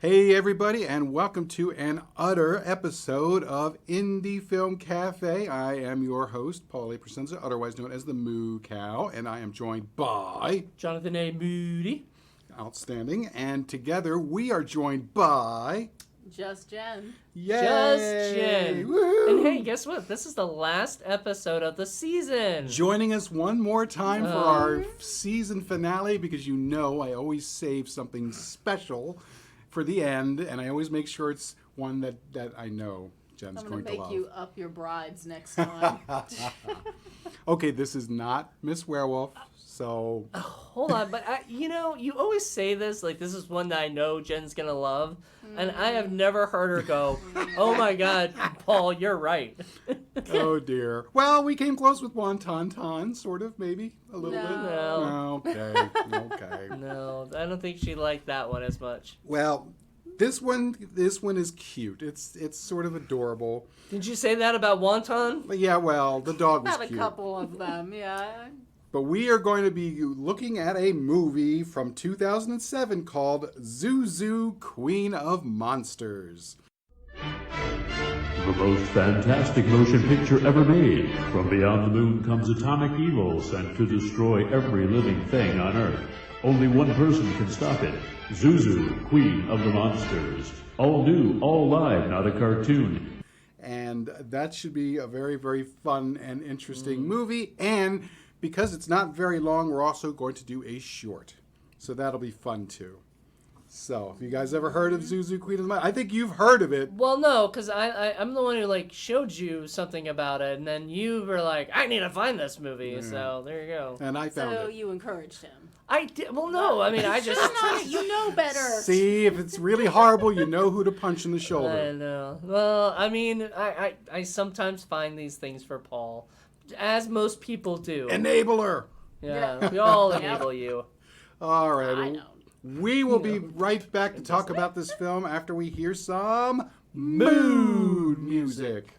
Hey everybody, and welcome to an utter episode of Indie Film Cafe. I am your host, Paul A Presenza, otherwise known as the Moo Cow, and I am joined by Jonathan Moody. Outstanding, and together we are joined by Just Jenn. Yay! Just Jenn. Woo-hoo! And hey, guess what? This is the last episode of the season. Joining us one more time for our season finale, because you know I always save something special for the end, and I always make sure it's one that I know Jen's going to love. I'm going to make you up your bribes next time. Okay, this is not Miss Werewolf, so... Hold on, but you always say this, like this is one that I know Jen's going to love, and I have never heard her go, oh my god, Paul, you're right. Oh dear. Well, we came close with Wonton Ton, sort of, maybe, a little bit. No. Okay. No, I don't think she liked that one as much. Well, this one is cute. It's sort of adorable. Did you say that about Wonton? But yeah, well, the dog was Had a cute. couple of them, yeah. But we are going to be looking at a movie from 2007 called ZuZu, Queen of Monsters. The most fantastic motion picture ever made. From beyond the moon comes atomic evil sent to destroy every living thing on Earth. Only one person can stop it. ZuZu, Queen of the Monsters. All new, all live, not a cartoon. And that should be a very, very fun and interesting movie. And because it's not very long, we're also going to do a short. So that'll be fun too. So, have you guys ever heard of ZuZu, Queen of the Monsters? I think you've heard of it. Well, no, because I'm the one who like showed you something about it, and then you were like, I need to find this movie. Yeah. So there you go. And I found So it. you encouraged him. I did. Well, no, I mean I just. You know better. See, if it's really horrible, you know who to punch in the shoulder. I know. Well, I mean, I sometimes find these things for Paul, as most people do. Enabler. Yeah, we all enable you. All right. I don't. We will be right back to talk about this film after we hear some mood music.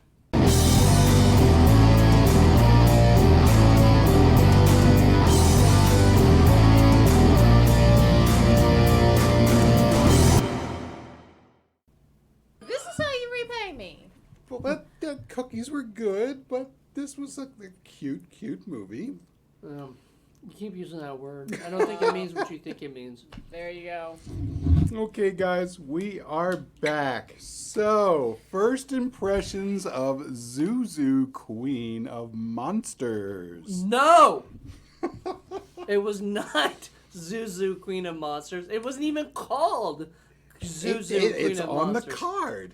This is how you repay me. Well, the cookies were good, but this was a cute movie. You keep using that word. I don't think it means what you think it means. There you go. Okay, guys, we are back. So, first impressions of ZuZu, Queen of Monsters. No! It was not ZuZu, Queen of Monsters. It wasn't even called ZuZu, Queen It's of on Monsters. the card.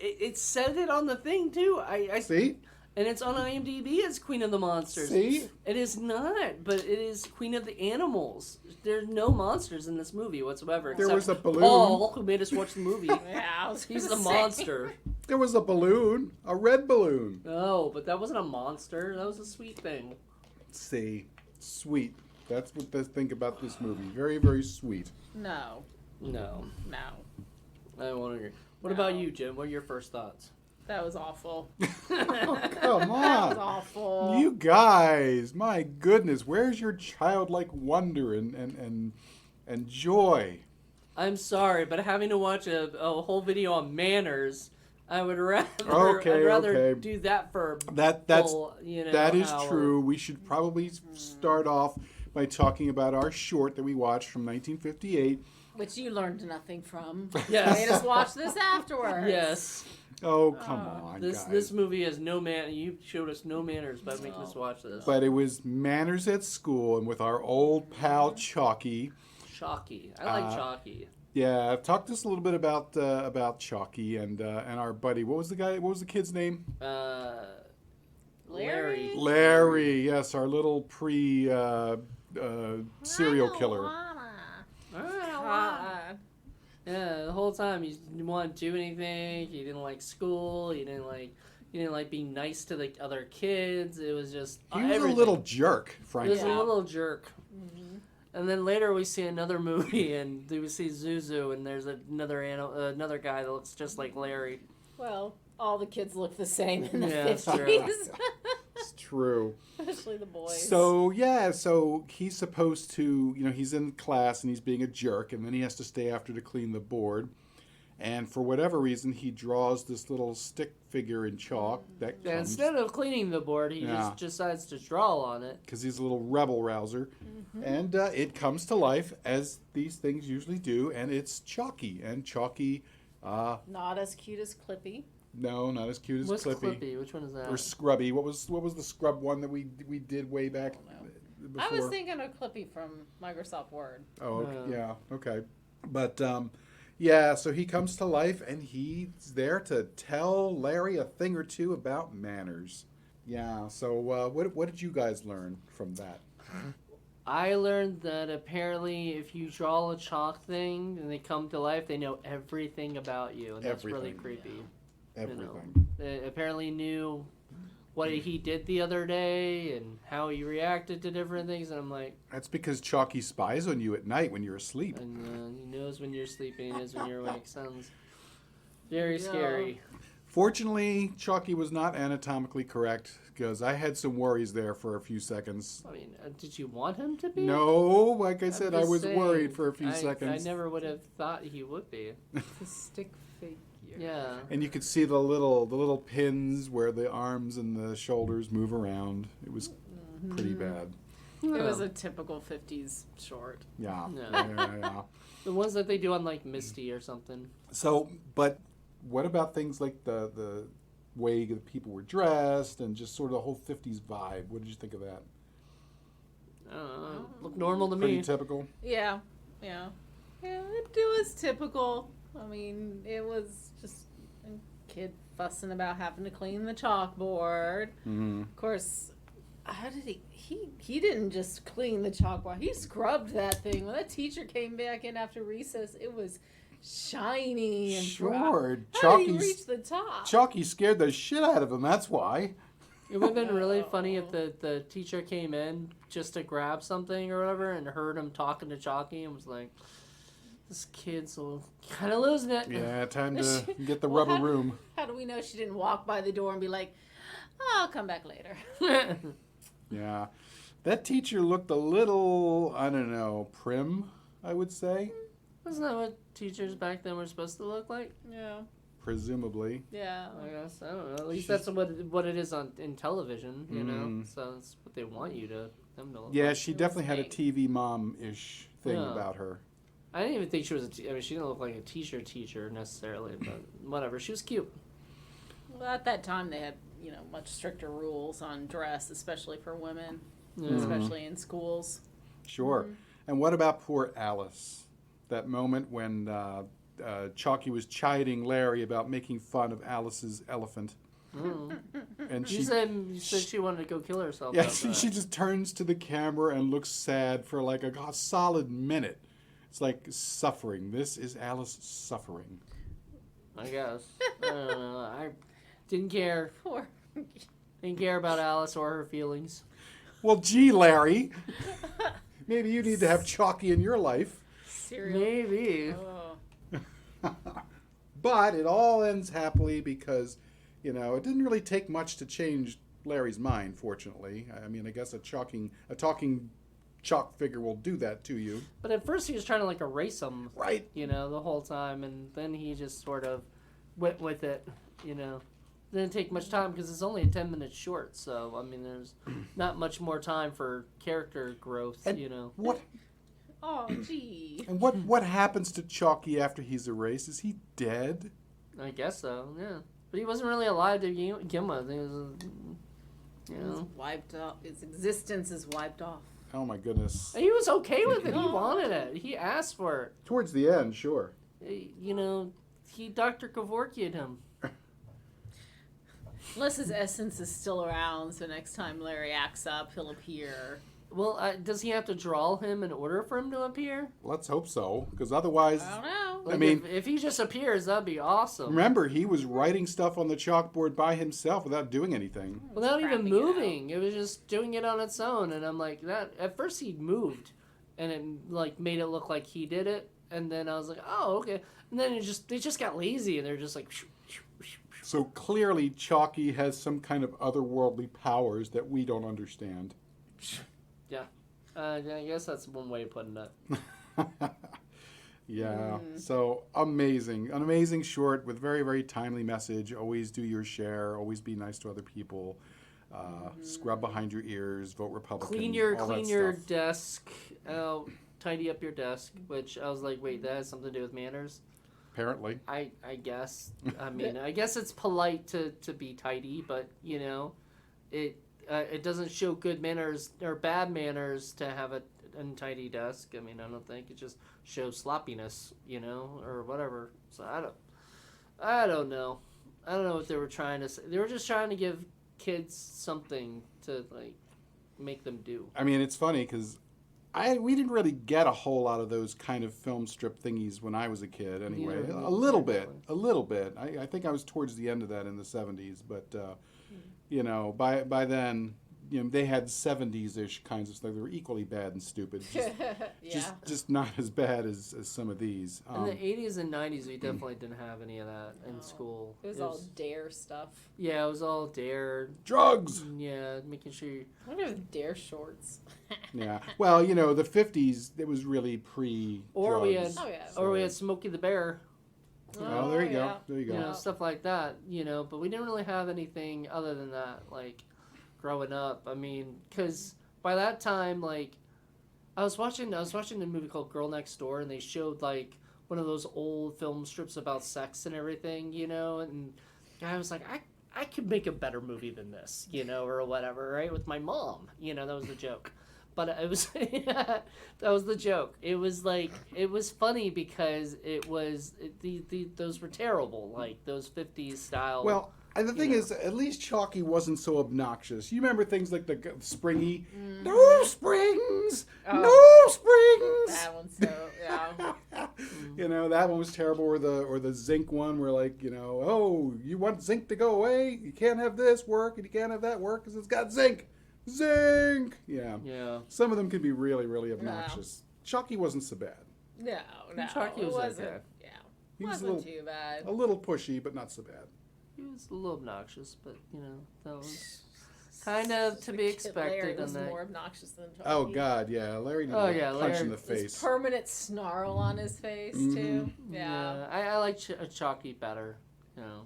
It said it on the thing, too. I See? And it's on IMDb as Queen of the Monsters. See? It is not, but it is Queen of the Animals. There's no monsters in this movie whatsoever. There was a balloon. Paul, who made us watch the movie. Yeah, I was He's the gonna say. monster. There was a balloon, a red balloon. No, but that wasn't a monster. That was a sweet thing. See, sweet. That's what they think about this movie. Very, very sweet. No. No, No. I don't want to agree. What No. about you, Jim? What are your first thoughts? That was awful. Oh, come That was on. awful. You guys, my goodness, where's your childlike wonder and joy? I'm sorry, but having to watch a whole video on manners, I would rather Okay, I'd rather okay. do that for That's full, that is hour. true. We should probably start off by talking about our short that we watched from 1958. Which you learned nothing from. Yes. Made us watch this afterwards. Yes. Oh, come on, This guys. movie has no man. You showed us no manners by making us watch this. But it was Manners at School, and with our old pal Chalky. Chalky. I like Chalky. Yeah, talk to us a little bit about Chalky and our buddy. What was the kid's name? Larry. Larry. Yes, our little serial killer. Yeah, the whole time he didn't want to do anything. He didn't like school. He didn't like being nice to the other kids. It was just He was everything. a little jerk, He frankly. was a little jerk. And then later we see another movie, and we see ZuZu, and there's another guy that looks just like Larry. Well, all the kids look the same in the Yeah, it's 50s. It's true. Especially the boys. So he's supposed to, he's in class and he's being a jerk, and then he has to stay after to clean the board. And for whatever reason, he draws this little stick figure in chalk that Yeah, comes instead of cleaning the board, he Yeah. just decides to draw on it. because he's a little rebel rouser, and it comes to life as these things usually do, and it's Chalky, and Chalky, Not as cute as Clippy. no, not as cute as What's Clippy. Clippy? Which one is that? Or Scrubby. What was the scrub one that we did way back before? I was thinking of Clippy from Microsoft Word. Oh, okay. Oh. Yeah, okay. But so he comes to life and he's there to tell Larry a thing or two about manners. Yeah. So what did you guys learn from that? I learned that apparently if you draw a chalk thing and they come to life, they know everything about you, and that's really Everything. creepy. Everything. They apparently knew what he did the other day and how he reacted to different things, and I'm like, That's because Chalky spies on you at night when you're asleep. and he knows when you're sleeping, he knows when you're awake. Sounds very Yeah. scary. Fortunately, Chalky was not anatomically correct because I had some worries there for a few seconds. I mean, did you want him to be? No, like I I'm said, I just was saying, worried for a few I seconds. never would have thought he would be. The stick figure. Yeah. And you could see the little pins where the arms and the shoulders move around. It was pretty bad. It was a typical 50s short. Yeah. Yeah. Yeah. The ones that they do on like Misty or something. So, but what about things like the way that people were dressed and just sort of the whole 50s vibe? What did you think of that? I don't know. Look normal to Pretty me. typical. Yeah. It was typical. I mean, it was just a kid fussing about having to clean the chalkboard. Mm-hmm. Of course, how did he didn't just clean the chalkboard. He scrubbed that thing. When that teacher came back in after recess, it was shiny and Sure. How did he reach the top? Chalky scared the shit out of him. That's why. It would have been really funny if the teacher came in just to grab something or whatever and heard him talking to Chalky and was like, this kid's kind of losing it. Yeah, time to get the Well, rubber room. How do we know she didn't walk by the door and be like, oh, I'll come back later? Yeah. That teacher looked a little, I don't know, prim, I would say. Wasn't that what teachers back then were supposed to look like? Yeah. Presumably. Yeah. I guess. I don't know. At least that's what it is in television, you know? So that's what they want them to look Yeah, like. she definitely had a TV mom-ish thing Yeah. about her. I didn't even think she was I mean, she didn't look like a teacher necessarily, but whatever. She was cute. Well, at that time, they had, much stricter rules on dress, especially for women, Yeah. especially in schools. Sure. And what about poor Alice? That moment when Chalky was chiding Larry about making fun of Alice's elephant. Mm. And You said she wanted to go kill herself. yeah, after she that. just turns to the camera and looks sad for like a solid minute. It's like suffering. This is Alice suffering. I guess. I don't know. I didn't care. Poor. Didn't care about Alice or her feelings. Well, gee, Larry. Maybe you need to have Chalky in your life. Cereal. Maybe. Oh. But it all ends happily because, it didn't really take much to change Larry's mind, fortunately. I mean, I guess a talking chalk figure will do that to you. But at first he was trying to like erase him, Right. the whole time, and then he just sort of went with it, Didn't take much time because it's only a 10-minute short, so I mean, there's not much more time for character growth, And What Oh, gee. and what happens to Chalky after he's erased? Is he dead? I guess so, yeah. But he wasn't really alive to begin with. He was, It's wiped off. His existence is wiped off. Oh my goodness. He was okay with it. He wanted it. He asked for it. Towards the end, sure. He Dr. Kevorkian'd him. Unless his essence is still around, so next time Larry acts up, he'll appear. Well, does he have to draw him in order for him to appear? Let's hope so, because otherwise, I don't know. Like, I mean- if he just appears, that'd be awesome. remember, he was writing stuff on the chalkboard by himself without doing anything. Without even Crapping it out. moving, it was just doing it on its own. And I'm like, that. At first, he moved, and it like made it look like he did it. And then I was like, oh, okay. And then they just got lazy, and they're just like, shoo, shoo, shoo, shoo. So clearly, Chalky has some kind of otherworldly powers that we don't understand. Yeah. I guess that's one way of putting it. Yeah. So amazing. An amazing short with very, very timely message. Always do your share. Always be nice to other people. Scrub behind your ears. Vote Republican. Clean your desk. Tidy up your desk. Which I was like, wait, that has something to do with manners? Apparently. I guess. I mean, I guess it's polite to be tidy, but you know, it doesn't show good manners or bad manners to have an untidy desk. I mean, I don't think it just shows sloppiness, you know, or whatever. So I don't know. I don't know what they were trying to say. They were just trying to give kids something to like make them do. I mean, it's funny because we didn't really get a whole lot of those kind of film strip thingies when I was a kid. Anyway, Yeah, a little bit. I think I was towards the end of that in the 70s, but you know, by then, you know, they had 70s-ish kinds of stuff. They were equally bad and stupid. Just not as bad as some of these. In the 80s and 90s, we definitely didn't have any of that in school. It was all dare stuff. Yeah, it was all dare. Drugs! Yeah, making sure you... I wonder if dare shorts. Yeah. Well, you know, the 50s, it was really pre-drugs. Or we had, Oh, or we had Smokey the Bear. Oh, there you go. yeah. There you go. You know, stuff like that, you know, but we didn't really have anything other than that, like, growing up. I mean, because by that time, like, I was watching a movie called Girl Next Door, and they showed, like, one of those old film strips about sex and everything, you know, and I was like, I could make a better movie than this, you know, or whatever, right, with my mom, you know, that was the joke. But it was, that was the joke. It was like, it was funny because those were terrible, like those 50s style. Well, and the thing is, at least Chalky wasn't so obnoxious. You remember things like the Springy, no springs, no springs. That one's so, yeah. You know, that one was terrible. Or the zinc one where, like, you know, oh, you want zinc to go away? You can't have this work and you can't have that work because it's got zinc. Zinc! Yeah. Yeah. Some of them can be really, really obnoxious. Chalky wasn't so bad. No. Chalky it was wasn't. okay. Yeah. He was Wasn't too bad. a little pushy, but not so bad. He was a little obnoxious, but, you know, that was kind of to be expected. Larry was on that. more obnoxious than Chalky. Oh, God, yeah. Larry needed a punch in the His face. permanent snarl on his face, too. Yeah. I like Chalky better, you know.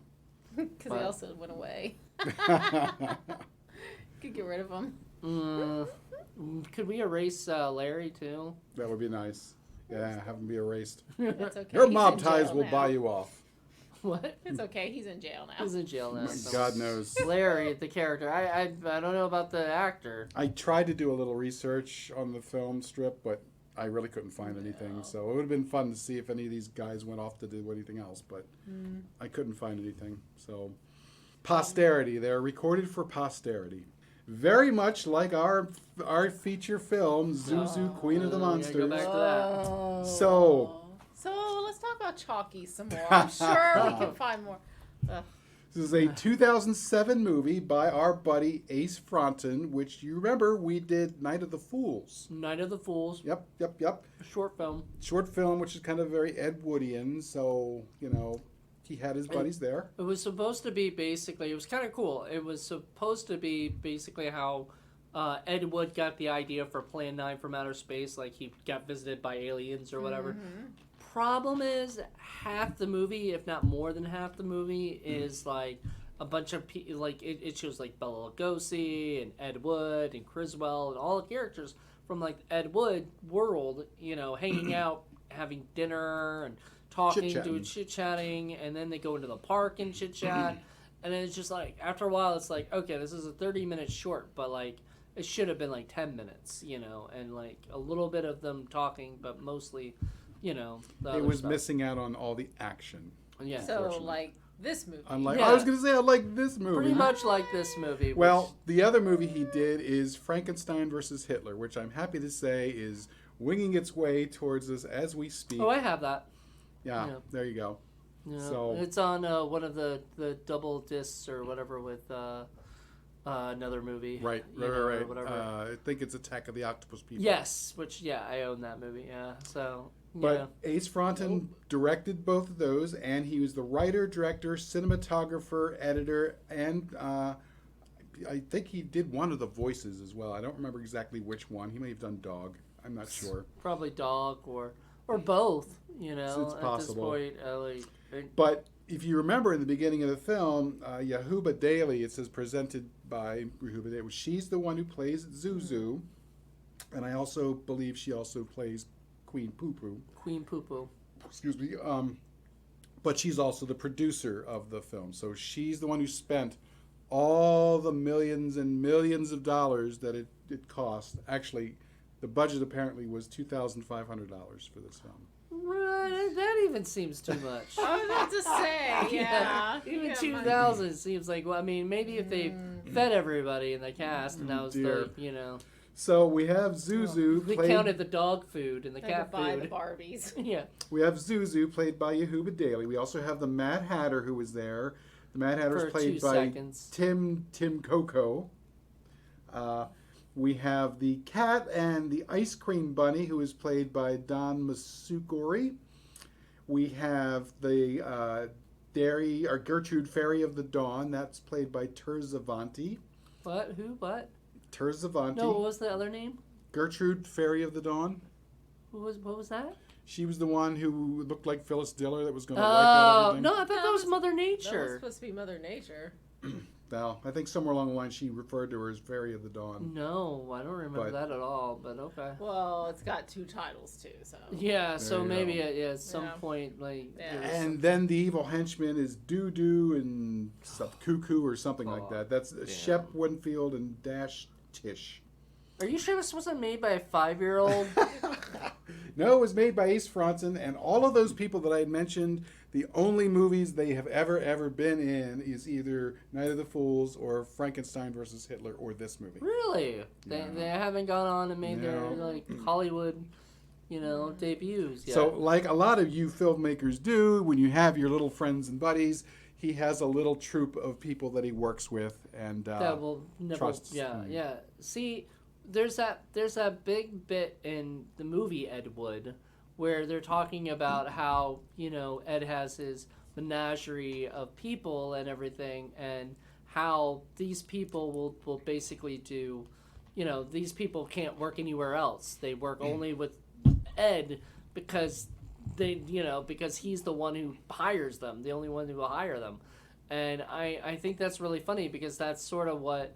Because he also went away. Could get rid of him. Could we erase Larry, too? That would be nice. Yeah, have him be erased. That's okay. Your He's mob in ties jail will now. buy you off. What? It's okay. He's in jail now. He's in jail now. so- God knows. Larry, the character. I don't know about the actor. I tried to do a little research on the film strip, but I really couldn't find anything. So it would have been fun to see if any of these guys went off to do anything else, but I couldn't find anything. So, posterity. They're recorded for posterity. Very much like our feature film, ZuZu, Queen of the we gotta Monsters. go back to that. Oh. So let's talk about Chalky some more. I'm sure we can find more. Ugh. this is a 2007 movie by our buddy Ace Fronton, which you remember we did Night of the Fools. Night of the Fools. Yep. A short film. Short film, which is kind of very Ed Woodian, so, you know, he had his buddies there. It was supposed to be basically, it was kind of cool. It was supposed to be basically how Ed Wood got the idea for Plan 9 from Outer Space, like he got visited by aliens or whatever. Problem is, half the movie, if not more than half the movie, is like a bunch of people, like it shows like Bela Lugosi and Ed Wood and Criswell and all the characters from like Ed Wood world, you know, hanging out, having dinner and talking, Chit-chatting. doing chit-chatting, and then they go into the park and chit-chat, and then it's just like, after a while, it's like, okay, this is a 30-minute short, but like, it should have been like 10 minutes, you know, and like a little bit of them talking, but mostly, you know, the It other was stuff. missing out on all the action. Yeah, So, unfortunately. like this movie. Unlike, Yeah. I was going to say, unlike this movie. pretty much like this movie. Well, the other movie he did is Frankenstein versus Hitler, which I'm happy to say is winging its way towards us as we speak. oh, I have that. yeah, yeah. there you go. Yeah. So- It's on one of the double discs or whatever with another movie. Right. you know, or Right. Whatever. I think it's Attack of the Octopus People. Yes, which I own that movie. Yeah, so But Ace Frontin directed both of those, and he was the writer, director, cinematographer, editor, and I think he did one of the voices as well. I don't remember exactly which one. He may have done Dog. I'm not sure. Probably Dog or both. You know, It's possible. at this point, But if you remember in the beginning of the film, Yehuba Daly, it says presented by Yehuba Daly. She's the one who plays ZuZu, and I also believe she also plays Queen Poo Poo. Queen Poo Poo. Excuse me. But she's also the producer of the film, so she's the one who spent all the millions and millions of dollars that it cost. Actually, the budget apparently was $2,500 for this film. Right, that even seems too much. I was about to say, yeah. Even Yeah, 2,000 seems like, well, I mean, maybe if they fed everybody in the cast and that was Dear. the, you know. So we have ZuZu They played. counted the dog food and the I cat could buy the food. Barbies. Yeah. We have ZuZu played by Yehuba Daly. We also have the Mad Hatter who was there. The Mad Hatter For is played 2 by seconds. Tim Coco. We have the cat and the ice cream bunny who is played by Don Masukori. We have the Dairy or Gertrude Fairy of the Dawn. That's played by Terzavanti. What? Who? What? Terzavanti. No, what was the other name? Gertrude Fairy of the Dawn. What was that? She was the one who looked like Phyllis Diller that was going to wipe out Oh, everything. no, I thought that was Mother That was Nature. supposed to be Mother Nature. Well, I think somewhere along the line she referred to her as Fairy of the Dawn. No, I don't remember But- that at all, but okay. Well, it's got 2 titles too, so. Yeah, so you maybe go. at some Yeah. point, like, Yeah. there was And then the evil henchman is Doo and Cuckoo or something like that. That's Shep Winfield and Dash Tish. Are you sure this wasn't made by a 5-year-old? No, it was made by Ace Frontin, and all of those people that I mentioned, the only movies they have ever been in is either Night of the Fools or Frankenstein versus Hitler or this movie. Really? Yeah. They haven't gone on and made their No. like Hollywood, debuts yet. So, like a lot of you filmmakers do, when you have your little friends and buddies, he has a little troupe of people that he works with and that will never. trusts. Yeah. See, there's that big bit in the movie Ed Wood where they're talking about how Ed has his menagerie of people and everything, and how these people will basically do, these people can't work anywhere else. They work only with Ed because because he's the one who hires them, the only one who will hire them. And I think that's really funny because that's sort of what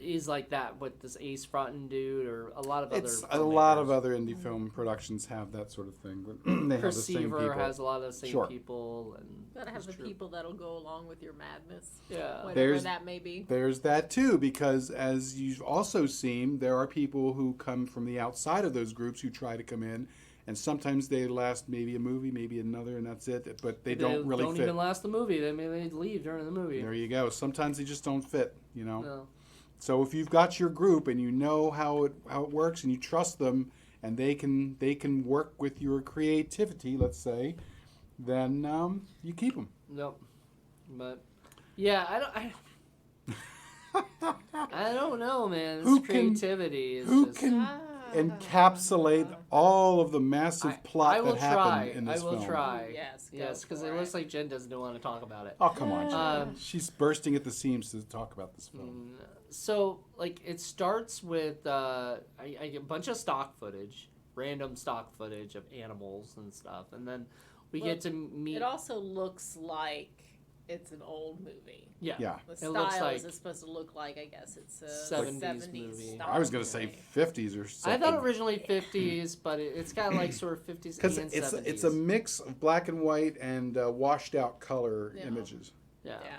is like that with this Ace Frontin dude or a lot of It's other a lot of filmmakers. other indie film productions have that sort of thing, but they have the same Perceiver people. has a lot of the same Sure. people, and Gotta have it's the true. people that'll go along with your madness. Yeah. Whatever There's- that may be. There's that too, because as you've also seen, there are people who come from the outside of those groups who try to come in, and sometimes they last maybe a movie, maybe another, and that's it. But they don't really fit. even last the movie. They leave during the movie. There you go. Sometimes they just don't fit, No. So if you've got your group and you know how it works and you trust them and they can work with your creativity, let's say, then you keep them. Nope. But yeah, I don't know, man. This Who can- creativity is Who just. can encapsulate all of the massive plot I will that happened try. in this I will film? try. Yes, go Yes, because for it it. looks like Jen doesn't want to talk about it. Oh, come on. Jen. Um, She's bursting at the seams to talk about this film. So, like, it starts with a bunch of stock footage, random stock footage of animals and stuff, and then we get to meet. It also looks like it's an old movie. Yeah. The It style looks like is supposed to look like, I guess it's a 70s 70s movie. style I was going to say movie. 50s or I something. thought originally 50s, but it's got like sort of 50s Because and it's 70s. a mix of black and white and washed out color Yeah. images. Yeah. Yeah.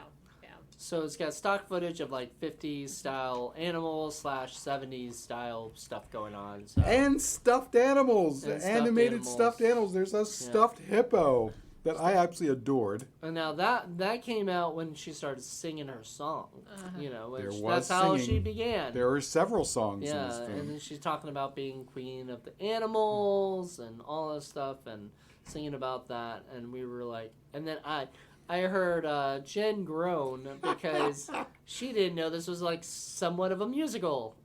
So it's got stock footage of like 50s style animals / 70s style stuff going on. So. And stuffed animals, And stuffed animated animals. stuffed animals. There's a stuffed hippo that I absolutely adored. And now that came out when she started singing her song. Which There was that's how she singing. began. There are several songs in this Yeah, film. and then she's talking about being queen of the animals and all this stuff and singing about that. And we were like, and then I heard Jen groan because she didn't know this was like somewhat of a musical,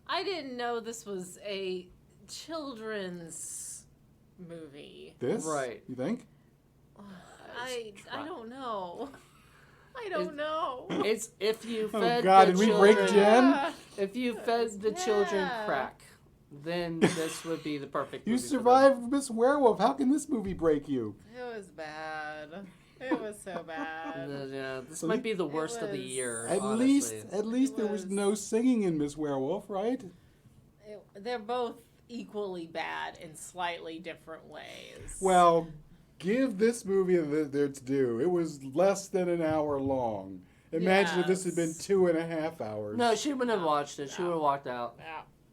I didn't know this was a children's movie. This? Right. You think? I don't know. I don't know. It's if you Oh, fed God, the did we children, break Jen? if you fed the children Yeah. crack, then this would be the perfect. You movie for them. survived Miss Werewolf. How can this movie break you? It was bad. It was so bad. Yeah, this So might be the worst of the was- year. At honestly. least there was was- no singing in Miss Werewolf, right? They're both equally bad in slightly different ways. Well, give this movie its due. It was less than an hour long. Imagine if this had been Yes. 2.5 hours. No, she wouldn't have watched it. She would have walked out.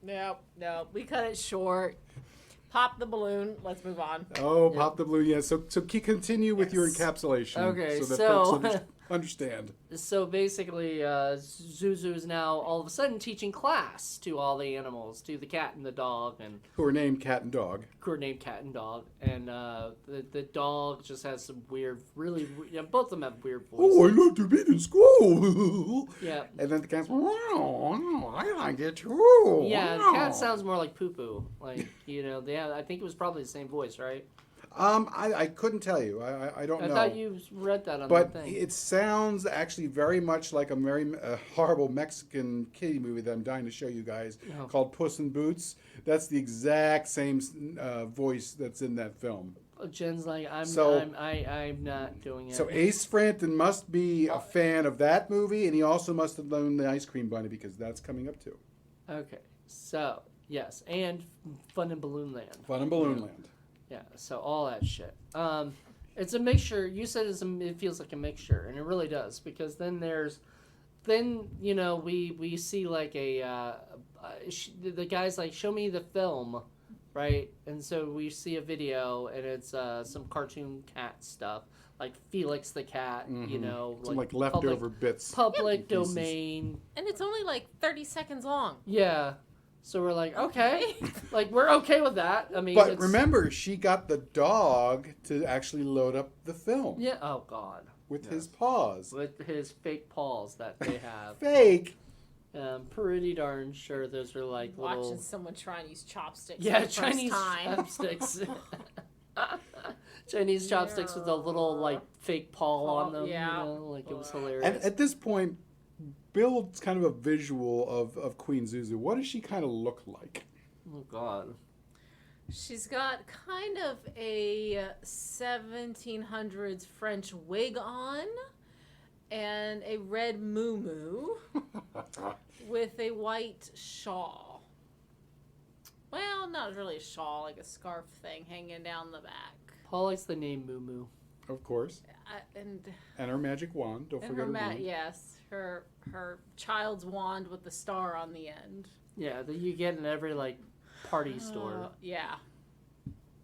No. We cut it short. Pop the balloon. Let's move on. Oh, pop the balloon. Yeah. So continue with your Yes. encapsulation. Okay, so that so- folks understand. So basically, ZuZu is now all of a sudden teaching class to all the animals, to the cat and the dog, and Who are named Cat and Dog. who are named Cat and Dog. And the dog just has some weird, both of them have weird voices. Oh, I love to be in school. Yeah. And then the cat's, wow, I like it too. Yeah, the Wow. cat sounds more like Poo Poo. Like, they have, I think it was probably the same voice, right? I couldn't tell you. I don't I know. thought you read that on But the thing. it sounds actually very much like a very horrible Mexican kitty movie that I'm dying to show you guys Oh. called Puss in Boots. That's the exact same voice that's in that film. Jen's like, I'm not doing it. So Ace Franton must be a fan of that movie, and he also must have known the Ice Cream Bunny because that's coming up too. Okay, so yes, and Fun in Balloon Land. Fun in Balloon Land. Yeah, so all that shit. It's a mixture. You said it feels like a mixture, and it really does, because then we see like the guy's like, show me the film, right? And so we see a video, and it's some cartoon cat stuff, like Felix the cat, Some like leftover bits. public Pieces. domain. And it's only like 30 seconds long. Yeah. So we're like, okay. Like, we're okay with that. I mean, But remember, she got the dog to actually load up the film Yeah. Oh, God. with his paws. With his fake paws that they have. Fake. Pretty darn sure those are like Watching little... someone try and use chopsticks Yeah, for the Chinese first time. chopsticks. Chinese chopsticks with a little, like, fake paw on them. Yeah. Like, it was And hilarious. at this point, builds kind of a visual of Queen ZuZu. What does she kind of look like? Oh, God. She's got kind of a 1700s French wig on and a red muumuu with a white shawl. Well, not really a shawl, like a scarf thing hanging down the back. Paul likes the name Moo Moo. Of course. And And her magic wand. Don't forget her her wand. yes, her child's wand with the star on the end. Yeah, that you get in every, like, party store. Yeah,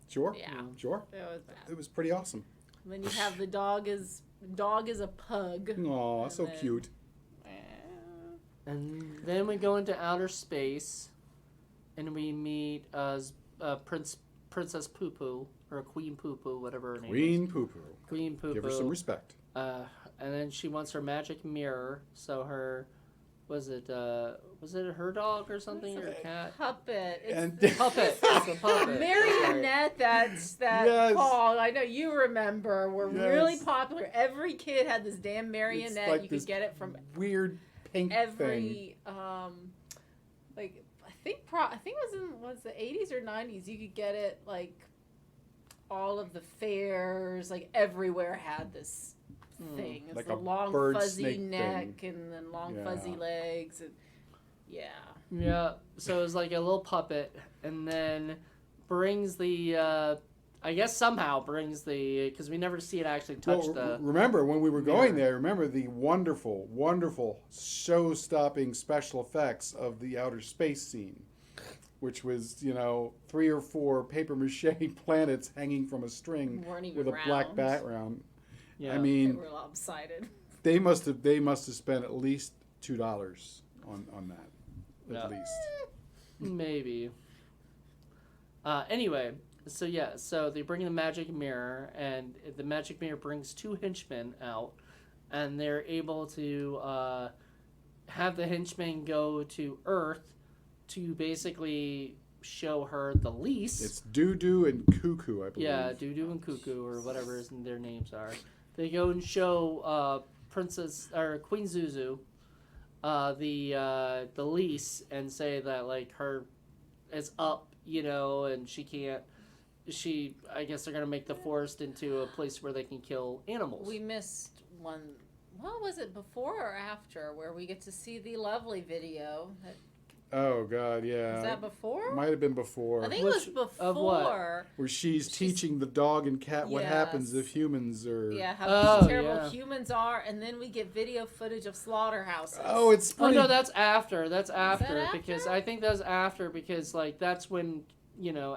Sure. Yeah. Sure. it was bad. It was pretty awesome. And then you have the dog is a pug. Aw, And so then- cute. And then we go into outer space, and we meet Princess Poo Poo, or Queen Poo Poo, whatever her name is. Queen Poo Poo. Queen Poo Poo. Give her some respect. And then she wants her magic mirror, so her, was it her dog or something, or cat? Puppet. It's And Puppet. It's a puppet. Marionette, that Yes. Paul, I know you remember, were really Yes. popular. Every kid had this damn marionette. like You this could get it from weird pink thing. every like I think it was the 80s or 90s. You could get it like all of the fairs, like everywhere had this thing. It's Like the a long bird fuzzy snake neck and then long Yeah. fuzzy legs and yeah. Yeah, so it was like a little puppet, and then brings the, I guess somehow brings the, because we never see it actually touch Well, the... remember when we were going mirror. there, remember the wonderful, wonderful show-stopping special effects of the outer space scene, which was, 3 or 4 paper mache planets hanging from a string Weren't even with a black round. background. Yeah. I They mean, were lopsided. they must have spent at least $2 on that, at Yeah. least. Maybe. Anyway, so they bring the magic mirror, and the magic mirror brings 2 henchmen out, and they're able to have the henchmen go to Earth to basically show her the lease. It's Doo and Cuckoo, I believe. Yeah, Dudu and Cuckoo, or whatever their names are. They go and show Princess or Queen ZuZu the lease and say that like her is up, and she can't. I guess they're gonna make the forest into a place where they can kill animals. We missed one. What was it, before or after, where we get to see the lovely video? Oh God, yeah. Was that before? Might have been before. I think it was before. Where she's teaching the dog and cat what happens if humans are. Yeah, how terrible yeah. humans are, and then we get video footage of slaughterhouses. Oh, it's pretty. Oh no, that's after. That's after after? because I think that's after because like that's when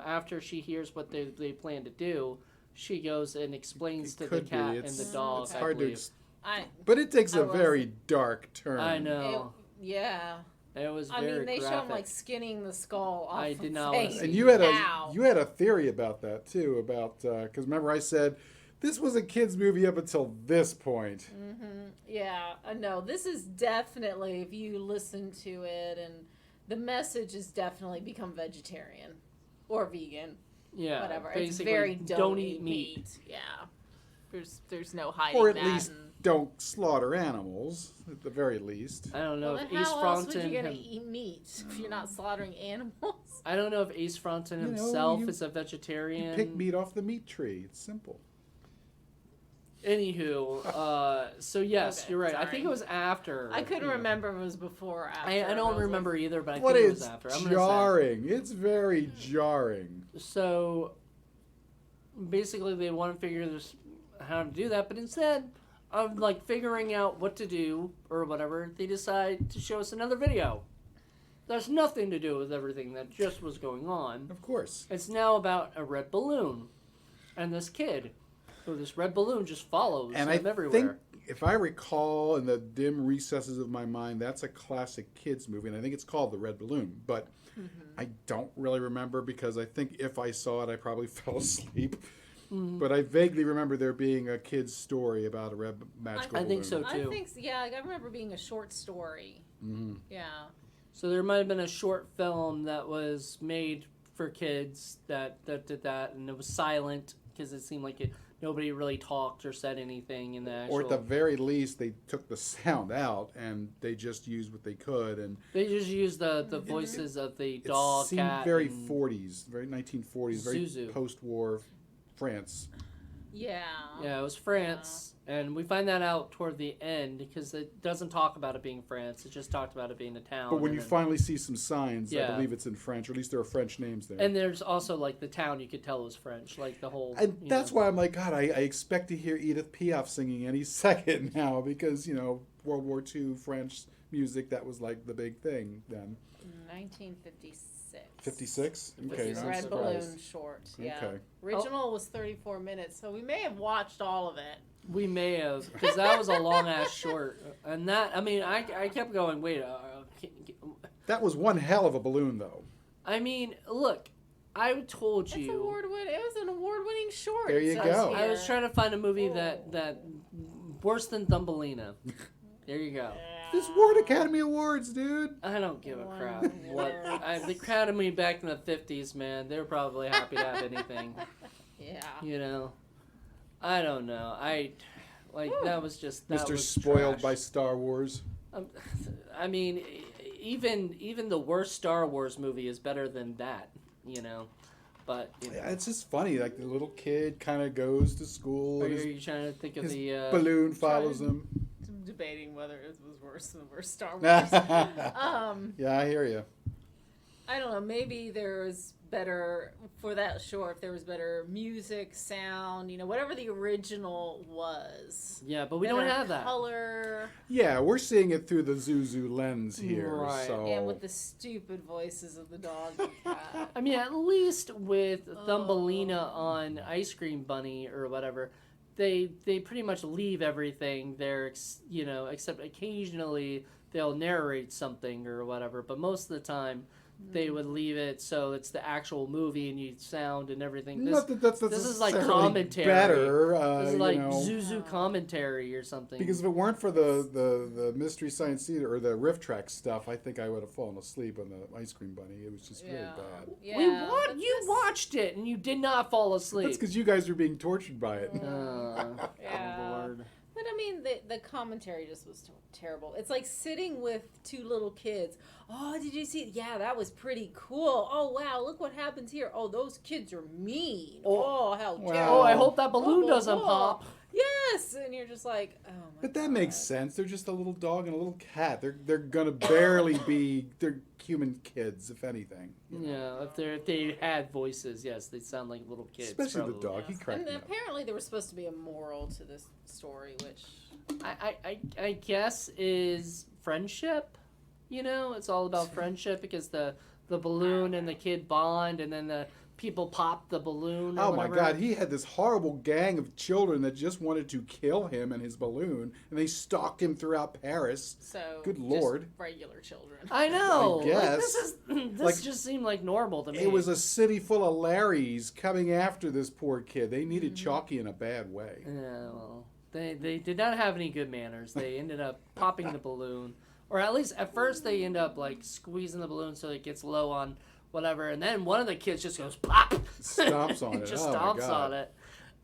after she hears what they plan to do, she goes and explains to the cat and the dog. It's I hard believe. but it takes a very dark turn. I know. Yeah. It was I very mean, they show graphic. him like skinning the skull off. I did of not face. wanna see And you had a theory about that too, about because remember I said this was a kids movie up until this point. Mm-hmm. Yeah, no, this is definitely, if you listen to it, and the message is definitely become vegetarian or vegan. Yeah, whatever. It's basically, very don't eat meat. Yeah, there's no hiding Or at that. least don't slaughter animals, at the very least. I don't know Well, if then Ace how else would Fronten. you gonna eat meat if you're not slaughtering animals? I don't know if Ace Fronten You know, himself you- is a vegetarian. You pick meat off the meat tree. It's simple. Anywho, so yes, Okay, you're right. I sorry. think it was after. I couldn't Yeah. remember if it was before or after. I don't but was remember either, but I But think it was it's after. I'm gonna jarring. It's very jarring. say. So basically, they want to figure this how to do that, but instead of like figuring out what to do or whatever, they decide to show us another video. That's nothing to do with everything that just was going on. Of course. It's now about a red balloon and this kid. So this red balloon just follows And him I everywhere. think, if I recall in the dim recesses of my mind, that's a classic kids movie, and I think it's called The Red Balloon. But I don't really remember because I think if I saw it, I probably fell asleep. But I vaguely remember there being a kid's story about a red magical balloon. I think so too. I think, yeah, I remember being a short story. Mm-hmm. Yeah. So there might have been a short film that was made for kids that did that, and it was silent because it seemed like nobody really talked or said anything in the actual. Or at the very least, they took the sound out and they just used what they could. And They just used the voices of the dog, it seemed cat, very and 40s, very 1940s, very ZuZu. post-war France. Yeah. Yeah, it was France, and we find that out toward the end because it doesn't talk about it being France. It just talked about it being a town. But when and you then- finally see some signs, I Yeah. believe it's in French, or at least there are French names there. and there's also like the town you could tell was French, like the whole. And that's why I'm like, God, I expect to hear Edith Piaf singing any second now because, World War II French music, that was like the big thing then. 1956. 56? Okay, The I'm Red surprised. Balloon short. Yeah. Okay. Original was 34 minutes, so we may have watched all of it. We may have, because that was a long ass short, and that I kept going. Wait, That was one hell of a balloon, though. I mean, look, I told It's you. It was an award-winning short. There you it says go. I was here. trying to find a movie Oh. that worse than Thumbelina. There you go. This won Academy Awards, dude. I don't give a One crap. What award. the Academy back in the 50s, man, they were probably happy to have anything. Yeah. I don't know. That was just that Mr. was Spoiled trash. by Star Wars. I mean, even the worst Star Wars movie is better than that, But Yeah, it's just funny. Like the little kid kind of goes to school. are And his you trying to think of his the balloon follows him. I'm debating whether it was worse than the worst Star Wars. Yeah, I hear you. I don't know. Maybe there's better for that short. If there was better music, sound, whatever the original was. Yeah, but we don't Better have that. color. Yeah, we're seeing it through the ZuZu lens here. Right. So And with the stupid voices of the dog and cat. I mean, at least with Thumbelina on Ice Cream Bunny or whatever, they pretty much leave everything there, except occasionally they'll narrate something or whatever. But most of the time, they would leave it so it's the actual movie and you sound and everything. Not that that's this is like necessarily commentary. better. This is you like know. ZuZu commentary or something. Because if it weren't for the Mystery Science Theater or the riff track stuff, I think I would have fallen asleep on the Ice Cream Bunny. It was just really bad. Yeah, you watched it and you did not fall asleep. That's because you guys were being tortured by it. Yeah. Lord. But I mean, the commentary just was terrible. It's like sitting with two little kids. Oh, did you see? Yeah, that was pretty cool. Oh, wow, look what happens here. Oh, those kids are mean. Oh, how Wow. terrible. Oh, I hope that balloon Oh, doesn't oh. pop. Yes, and you're just like, oh my But that God. makes sense. They're just a little dog and a little cat. They're gonna barely be. They're human kids, if anything. Yeah, if they had voices, yes, they sound like little kids. Especially the probably. dog. He cracked And me up. apparently there was supposed to be a moral to this story, which I guess is friendship. You know, it's all about friendship because the balloon and the kid bond, and then the people pop the balloon. Or Oh my whatever. God, he had this horrible gang of children that just wanted to kill him and his balloon, and they stalked him throughout Paris. so Good just Lord. regular children. I know. I guess. This Like, just seemed like normal to me. It was a city full of Larrys coming after this poor kid. They needed Chalky in a bad way. Yeah, well, they did not have any good manners. They ended up popping the balloon, or at least at first they end up like squeezing the balloon so it gets low on whatever, and then one of the kids just goes pop, Stomps on it. just Oh, my stomps God. on it,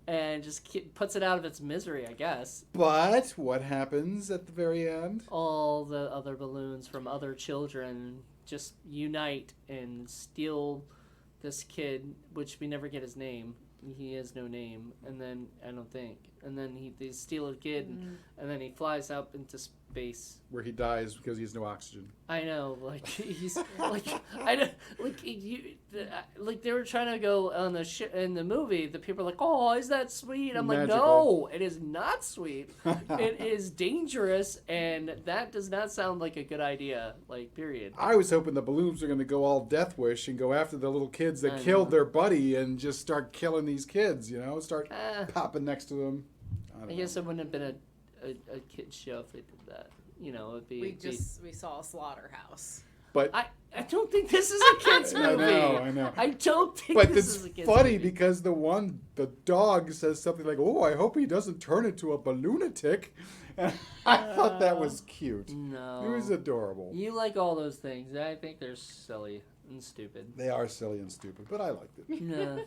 and just puts it out of its misery, I guess. But what happens at the very end? All the other balloons from other children just unite and steal this kid, which we never get his name. He has no name, and then I don't think, and then they steal a kid, and then he flies up into space. Where he dies because he has no oxygen. I know, like he's like I don't like they were trying to go on the in the movie. The people are like, "Oh, is that sweet?" I'm like, Magical. "No, it is not sweet. It is dangerous, and that does not sound like a good idea." Like, period. I was hoping the balloons were going to go all Death Wish and go after the little kids that I killed know. their buddy and just start killing these kids, you know? Start Uh, popping next to them. I guess it wouldn't have been a kid show if they did that. You know, it'd be. We saw a slaughterhouse. But I don't think this is a kids I movie. I know. I don't think But this it's is a kids funny movie. because the dog says something like, "Oh, I hope he doesn't turn into a balloonatic." And I thought that was cute. No. It was adorable. You like all those things. I think they're silly and stupid. They are silly and stupid, but I liked it. No.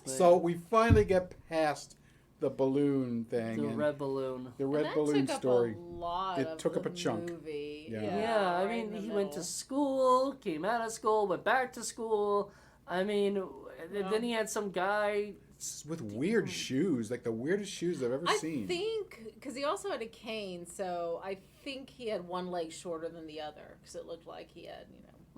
So we finally get past the balloon thing. The and red balloon. the And red that balloon took up story. a lot It of took the up a chunk. Movie. Yeah. Yeah, I right in mean, the he went to middle. school, came out of school, went back to school. I mean, then he had some guy. With weird shoes, like the weirdest shoes I've ever I seen. think because he also had a cane, so I think he had one leg shorter than the other because it looked like he had,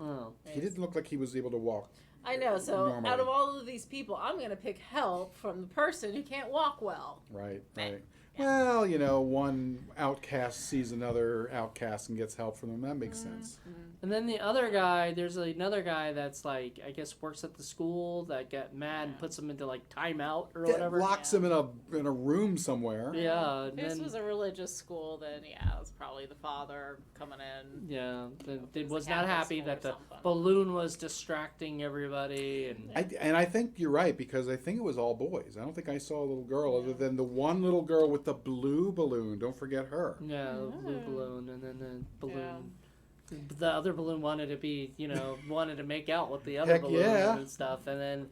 Oh, He didn't look like he was able to walk. I know. So Normally. out of all of these people, I'm going to pick help from the person who can't walk well. Right, right. Well, you know, one outcast sees another outcast and gets help from them. That makes sense. and then the other guy. There's another guy that's like, I guess, works at the school that got mad and puts him into like timeout or That whatever. locks him in a room somewhere. Yeah, and If this then was a religious school, then yeah, it was probably the father coming in. yeah, they was a was not Catholic happy school that or the something. balloon was distracting everybody, and I think you're right because I think it was all boys. I don't think I saw a little girl other than the one little girl with the blue balloon. Don't forget her. yeah, the blue balloon, and then the balloon. The other balloon wanted to be, wanted to make out with the other Heck balloon yeah. and stuff, and then,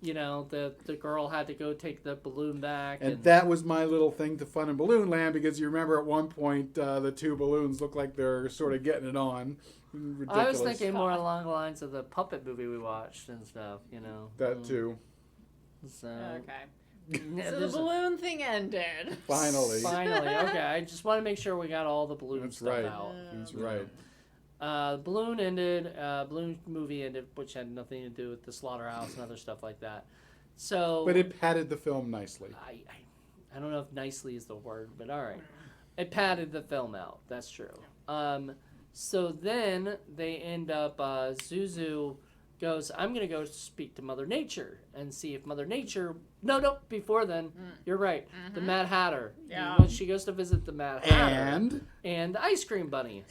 the girl had to go take the balloon back. And that was my little thing to Fun in Balloon Land because you remember at one point the two balloons look like they're sort of getting it on. Ridiculous. I was thinking more along the lines of the puppet movie we watched and stuff, That too. So, Okay. yeah, So the there's a- balloon thing ended. Finally. Finally, okay. I just want to make sure we got all the balloon That's stuff right. out. That's right. Balloon ended. Balloon movie ended, which had nothing to do with the slaughterhouse and other stuff like that. So, But it padded the film nicely. I don't know if nicely is the word, but all right. It padded the film out. That's true. So then they end up. ZuZu goes, "I'm gonna go speak to Mother Nature and see if Mother Nature." No. Before then, you're right. The Mad Hatter. Yeah. When she goes to visit the Mad Hatter And and the Ice Cream Bunny.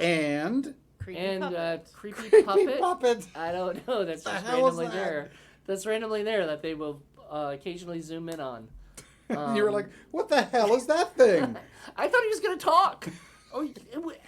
Creepy and puppet. creepy Creepy puppet. puppet. I don't know. That's The just hell is randomly that? there. That's randomly there that they will occasionally zoom in on. You were like, what the hell is that thing? I thought he was gonna talk. Oh,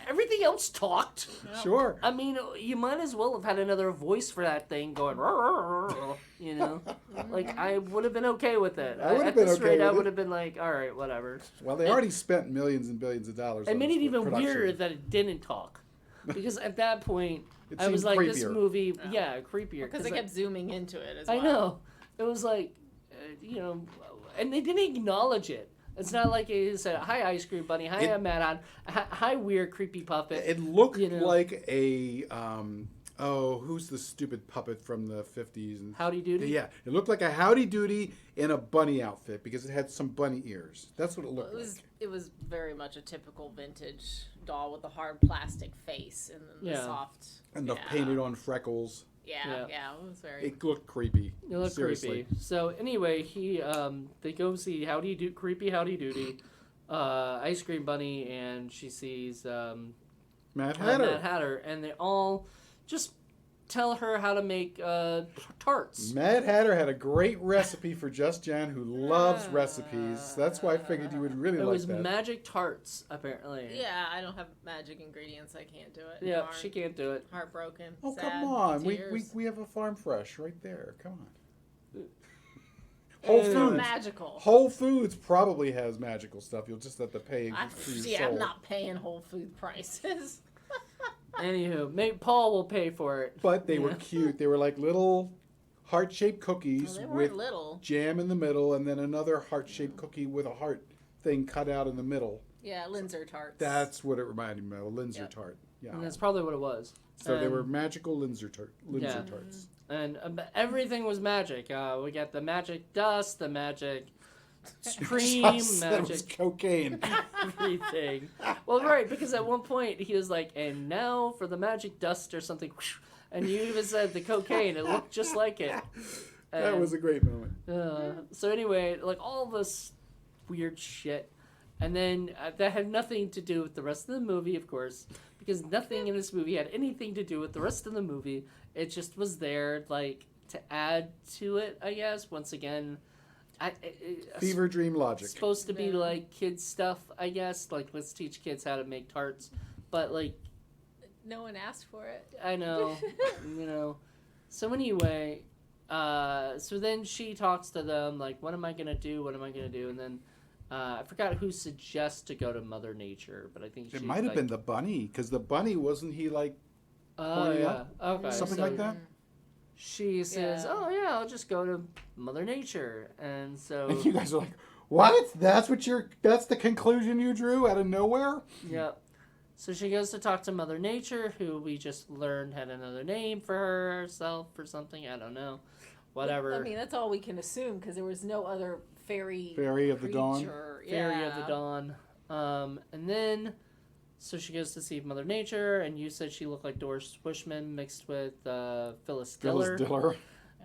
everything else talked. Sure. I mean, you might as well have had another voice for that thing going, "Rrr, rrr, rrr," you know? Like, I would have been okay with it. I would have At been this okay rate, I with would it. have been like, all right, whatever. Well, they already spent millions and billions of dollars. It on made this it even production. weirder that it didn't talk. Because at that point, It I was seemed like, this creepier. movie, yeah, creepier. Because they kept zooming into it as well. I know. It was like, you know, and they didn't acknowledge it. It's not like he said, "Hi, Ice Cream Bunny. Hi, I'm Mad On. Hi, weird creepy puppet." It looked You know. like a who's the stupid puppet from the 50s? And, Howdy Doody? Yeah, it looked like a Howdy Doody in a bunny outfit because it had some bunny ears. That's what it looked like. It was very much a typical vintage doll with the hard plastic face and then the Yeah. soft. And the yeah. painted on freckles. Yeah, Yeah. it was very. It looked creepy. It looked Seriously. creepy. So anyway, they go see creepy Howdy Doody, Ice Cream Bunny, and she sees Mad Hatter. Mad Hatter, and they all just tell her how to make tarts. Mad Hatter had a great recipe for Just Jenn, who loves recipes. That's why I figured you would really It like was that. magic tarts, apparently. Yeah, I don't have magic ingredients. I can't do it. Yeah, Darn. she can't do it. Heartbroken. Oh, sad, come on. tears. We have a Farm Fresh right there. Come on. Whole It's not Foods. magical. Whole Foods probably has magical stuff. You'll just have to pay for your Yeah, soul. I'm not paying Whole Food prices. Anywho, maybe Paul will pay for it. But they were Yeah. cute. They were like little heart-shaped cookies Well, they with weren't little. jam in the middle and then another heart-shaped cookie with a heart thing cut out in the middle. Yeah, Linzer tarts. That's what it reminded me of, a Linzer Yep. tart. Yeah. And that's probably what it was. So they And- were magical Linzer Yeah. tarts. And everything was magic. We got the magic dust, the magic cream, Just said it was magic cocaine. everything. Well, right, because at one point he was like, "And now for the magic dust or something," and you even said the cocaine. It looked just like it. That And, was a great moment. so anyway, like all this weird shit, and then that had nothing to do with the rest of the movie, of course, because nothing in this movie had anything to do with the rest of the movie. It just was there, like, to add to it, I guess. Once again, Fever dream logic. it's supposed to be Yeah. like kids stuff, I guess. Like, let's teach kids how to make tarts, but like, No one asked for it. I know, you know. So anyway, so then she talks to them like, "What am I gonna do? What am I gonna do?" And then I forgot who suggests to go to Mother Nature, but I think It she, might have like, been the bunny, because the bunny, wasn't he like Oh pointing yeah, up? okay. Something so like that? She says, Yeah. "Oh yeah, I'll just go to Mother Nature," and so And you guys are like, what? That's the conclusion you drew out of nowhere? yeah. So she goes to talk to Mother Nature, who we just learned had another name for herself or something. I don't know. Whatever. I mean, that's all we can assume because there was no other fairy Fairy of the dawn. creature. Fairy of the Yeah. Dawn. And then, so she goes to see Mother Nature, and you said she looked like Doris Swishman mixed with Phyllis Diller. Phyllis Diller.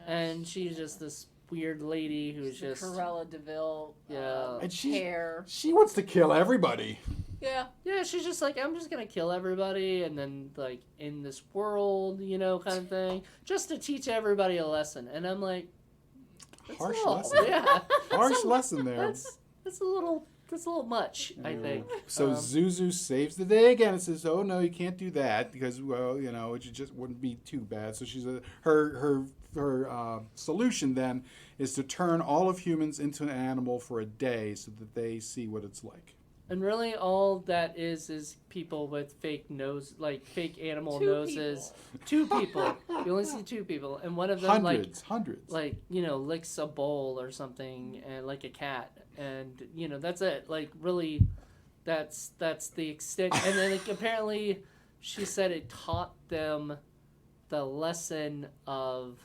And she's just this weird lady who's The just... Cruella DeVille Yeah. And she- hair. She wants to kill everybody. Yeah. Yeah, she's just like, I'm just gonna kill everybody, and then, like, in this world, you know, kind of thing, just to teach everybody a lesson. And I'm like, that's Harsh a little, lesson. yeah, Harsh lesson there. that's a little much, I think. So ZuZu saves the day again and says, "Oh no, you can't do that because, well, you know, it just wouldn't be too bad." So she's her solution then is to turn all of humans into an animal for a day so that they see what it's like. And really, all that is people with fake nose, like fake animal Two noses. Two people. You only see two people, and one of them Hundreds. like you know, licks a bowl or something, and like a cat, and you know, that's it. Like really, that's the extent. And then like, apparently, she said it taught them the lesson of,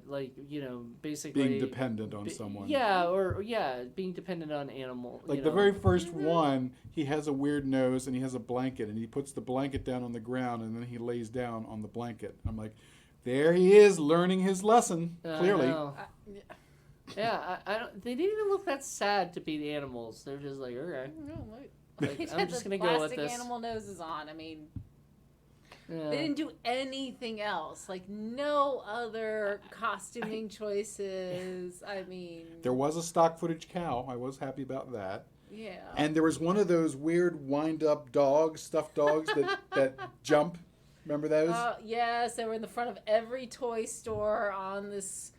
like you know, basically Being dependent on someone. Yeah, being dependent on animal. Like you the know. very first one, he has a weird nose and he has a blanket and he puts the blanket down on the ground and then he lays down on the blanket. I'm like, there he is learning his lesson, clearly. I know. Yeah, I don't. They didn't even look that sad to be the animals. They're just like, okay. No, Like, He's I'm got just the gonna go with plastic this. animal noses on. I mean, Yeah. They didn't do anything else. Like, no other costuming choices. I mean, There was a stock footage cow. I was happy about that. yeah. And there was one of those weird wind-up dogs, stuffed dogs that jump. Remember those? Yes, they were in the front of every toy store on this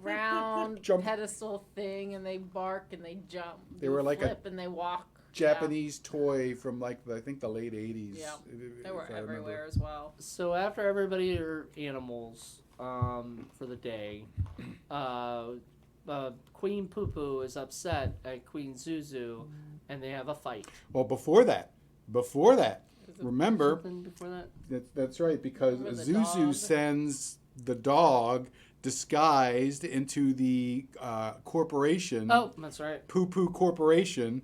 round Jump. pedestal thing, and they bark and they jump. They were like a flip and they walk. Japanese toy from like I think the late 80s. Yeah, if they were I remember. everywhere as well. So after everybody are animals for the day, Queen Poo Poo is upset at Queen ZuZu, and they have a fight. Well, before that, remember, Something before that? that's right, because Remember the ZuZu dog? sends the dog disguised into the corporation. Oh, that's right. Poo Poo Corporation,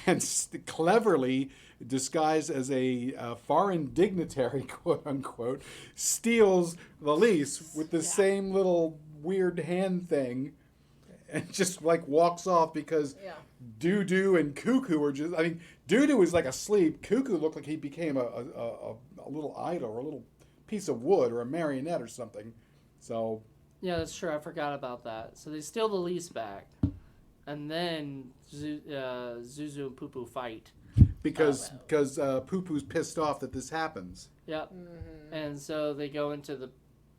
and cleverly disguised as a foreign dignitary, quote unquote, steals the lease with the same little weird hand thing, and just like walks off because Doo and Cuckoo are just. I mean, Doo was like asleep. Cuckoo looked like he became a little idol or a little piece of wood or a marionette or something. So. Yeah, that's true. I forgot about that. So they steal the lease back, and then ZuZu and Poo Poo fight. Because Poo Poo's pissed off that this happens. Yep. And so they go into the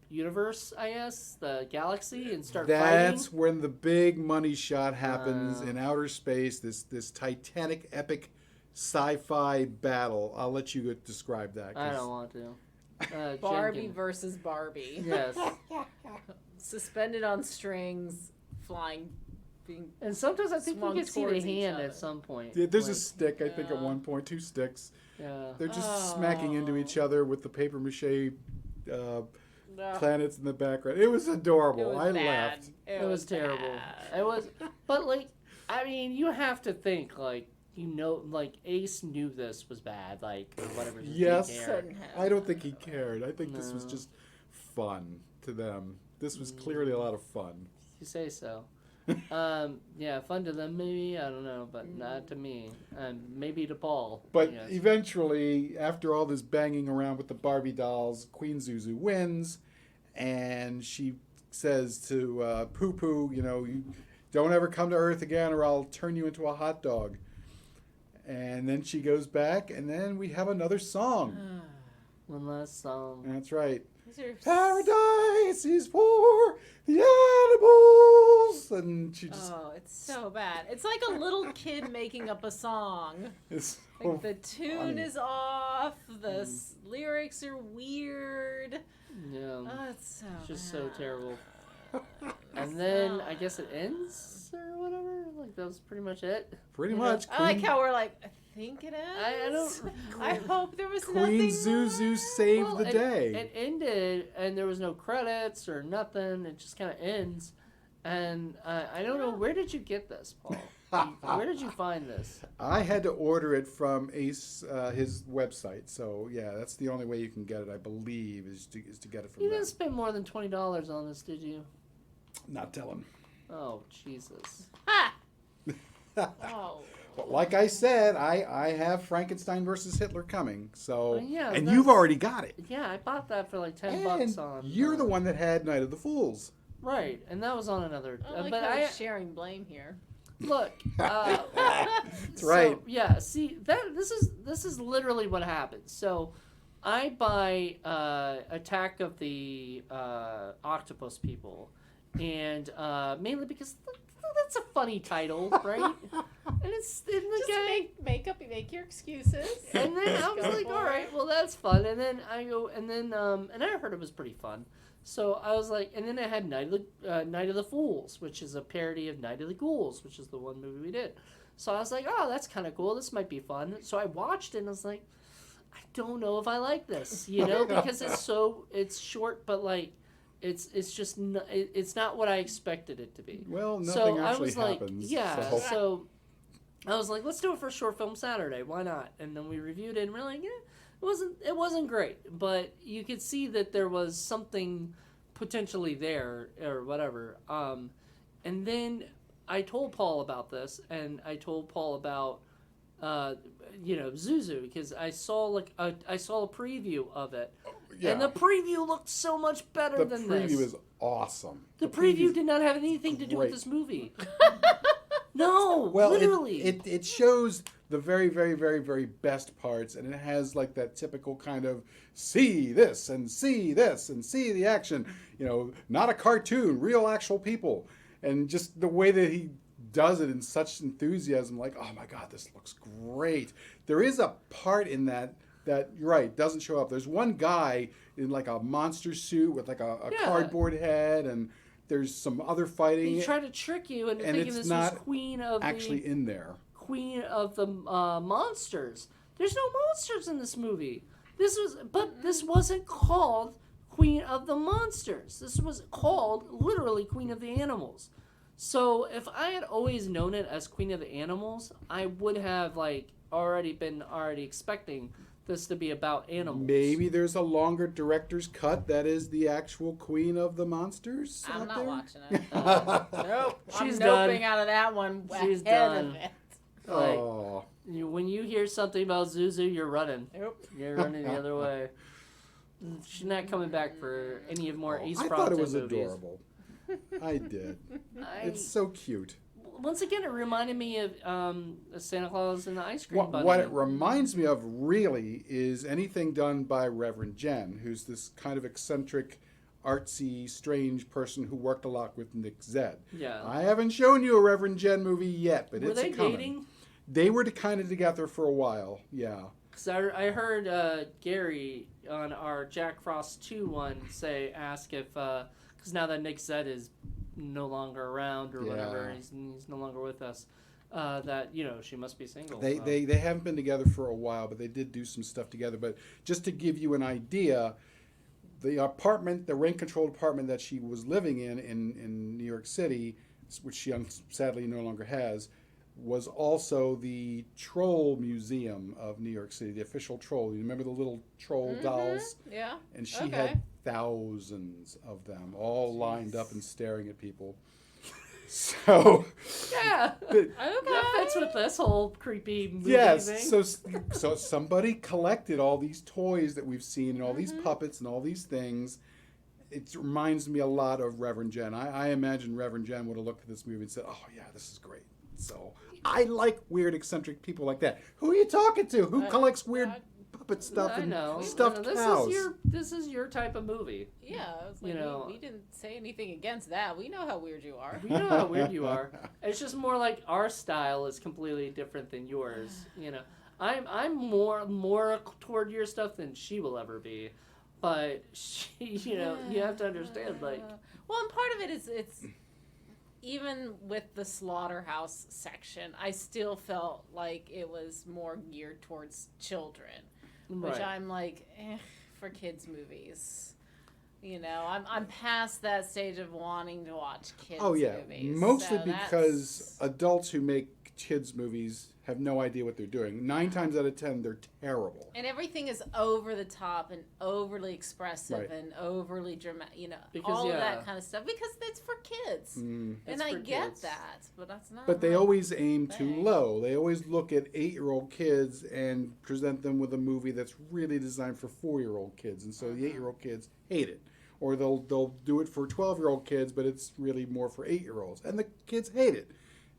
universe, I guess, the galaxy, and start That's fighting. when the big money shot happens in outer space. This titanic, epic sci-fi battle. I'll let you describe that. I don't want to. Barbie Jen can- versus Barbie. Yes. Suspended on strings, flying, being. And sometimes I think we Swung can see the towards each hand other. at some point. Yeah, there's a Like, stick, I think, at one point. 2 sticks. yeah. They're just smacking into each other with the paper mache planets in the background. It was adorable. It was I bad. laughed. It was terrible. bad. It was, but like, I mean, you have to think like, like Ace knew this was bad, like or whatever. He Yes. cared. Couldn't have. I don't think he cared. I think this was No. just fun to them. This was clearly a lot of fun. You say so. Yeah, fun to them maybe. I don't know, but not to me. Maybe to Paul. But yes. eventually, after all this banging around with the Barbie dolls, Queen ZuZu wins, and she says to Poo Poo, you don't ever come to Earth again or I'll turn you into a hot dog. And then she goes back, and then we have another song. One last song. That's right. These are Paradise is for the animals. And she just... Oh, it's so bad. It's like a little kid making up a song. It's Like so the tune funny. is off, the lyrics are weird. Yeah. Oh, it's so It's just so bad. terrible. And then I guess it ends or whatever. Like that was pretty much it. Pretty You know, much. I like how we're like, I think it is. I don't. I hope there was Queen nothing ZuZu more. saved Well, the day. It ended, and there was no credits or nothing. It just kind of ends, and I don't know. Where did you get this, Paul? Where did you find this? I had to order it from Ace, his website. So yeah, that's the only way you can get it, I believe, is to get it from You them. didn't spend more than $20 on this, did you? Not telling. Oh Jesus! Ha! Oh. But like I said, I have Frankenstein versus Hitler coming. So Yeah, and that's- you've already got it. Yeah, I bought that for like $10 And on. you're the one that had Night of the Fools. Right, and that was on another. I like but how I we're sharing blame here. look. That's right. So, yeah. See this is literally what happens. So, I buy Attack of the Octopus People, and mainly because that's a funny title, right? And it's in the Just guy. make your excuses. And then I was Go like, for all right, it. well, that's fun. And then I go, and I heard it was pretty fun. So I was like, and then I had Night of the Fools, which is a parody of Night of the Ghouls, which is the one movie we did. So I was like, oh, that's kind of cool. This might be fun. So I watched it, and I was like, I don't know if I like this, because it's short, but like, it's just it's not what I expected it to be. Well, nothing So I actually was like, happens. yeah. so- So I was like, let's do it for Short Film Saturday. Why not? And then we reviewed it, and we're like, yeah, it wasn't great, but you could see that there was something potentially there or whatever. And then I told Paul about this, and I told Paul about ZuZu, because I saw I saw a preview of it, Yeah. and the preview looked so much better The than preview this. is awesome. The preview did not have anything to do with great. this movie. No, Well, literally. it shows the very, very, very, very best parts, and it has like that typical kind of see this and see this and see the action. Not a cartoon, real actual people, and just the way that he does it in such enthusiasm, like, oh my God, this looks great. There is a part in that you're right, doesn't show up. There's one guy in like a monster suit with like a cardboard head, and there's some other fighting. He tried to trick you into and thinking it's this not was Queen of actually in there. Queen of the Monsters. There's no monsters in this movie. This wasn't called Queen of the Monsters. This was called literally Queen of the Animals. So if I had always known it as Queen of the Animals, I would have already expecting this to be about animals. Maybe there's a longer director's cut that is the actual Queen of the Monsters. I'm out not there. watching it. Nope. She's I'm noping done. out of that one. She's ahead done. of it. Oh, When you hear something about ZuZu, you're running. Nope. You're running the other way. She's not coming back for any more Ace I Bronson thought it was movies. adorable. I did. It's so cute. Once again, it reminded me of Santa Claus and the Ice Cream Bunny. What it reminds me of really is anything done by Reverend Jenn, who's this kind of eccentric, artsy, strange person who worked a lot with Nick Zed. Yeah. I haven't shown you a Reverend Jenn movie yet, but Were it's they coming. dating? They were kind of together for a while, yeah. Because I heard Gary on our Jack Frost 2 one ask if, because now that Nick Zed is no longer around or whatever, Yeah. he's no longer with us, that, she must be single. They haven't been together for a while, but they did do some stuff together. But just to give you an idea, the apartment, the rent-controlled apartment that she was living in New York City, which she sadly no longer has, was also the Troll Museum of New York City, the official troll. You remember the little troll dolls? Yeah. And she had thousands of them all lined up and staring at people. So Yeah. That fits with this whole creepy movie yes, thing. so somebody collected all these toys that we've seen and all these puppets and all these things. It reminds me a lot of Reverend Jenn. I imagine Reverend Jenn would have looked at this movie and said, "Oh yeah, this is great." So I like weird, eccentric people like that. Who are you talking to? Who collects weird puppet stuff I and know. stuffed cows? This is your type of movie. Yeah. It's like, we didn't say anything against that. We know how weird you are. We know how weird you are. It's just more like our style is completely different than yours. I'm more toward your stuff than she will ever be. But she, you have to understand, well, and part of it is it's even with the slaughterhouse section, I still felt like it was more geared towards children, which I'm like, for kids movies. I'm past that stage of wanting to watch kids movies. Mostly so because adults who make kids movies have no idea what they're doing. 9 times out of 10, they're terrible. And everything is over the top and overly expressive Right. and overly dramatic, Because, all of that kind of stuff. Because it's for kids. Mm. And It's I for get kids. that, but that's not But they my always aim too thing. low. They always look at 8-year-old kids and present them with a movie that's really designed for 4-year-old kids. And so the 8-year-old kids hate it. Or they'll do it for 12-year-old kids, but it's really more for 8-year-olds. And the kids hate it.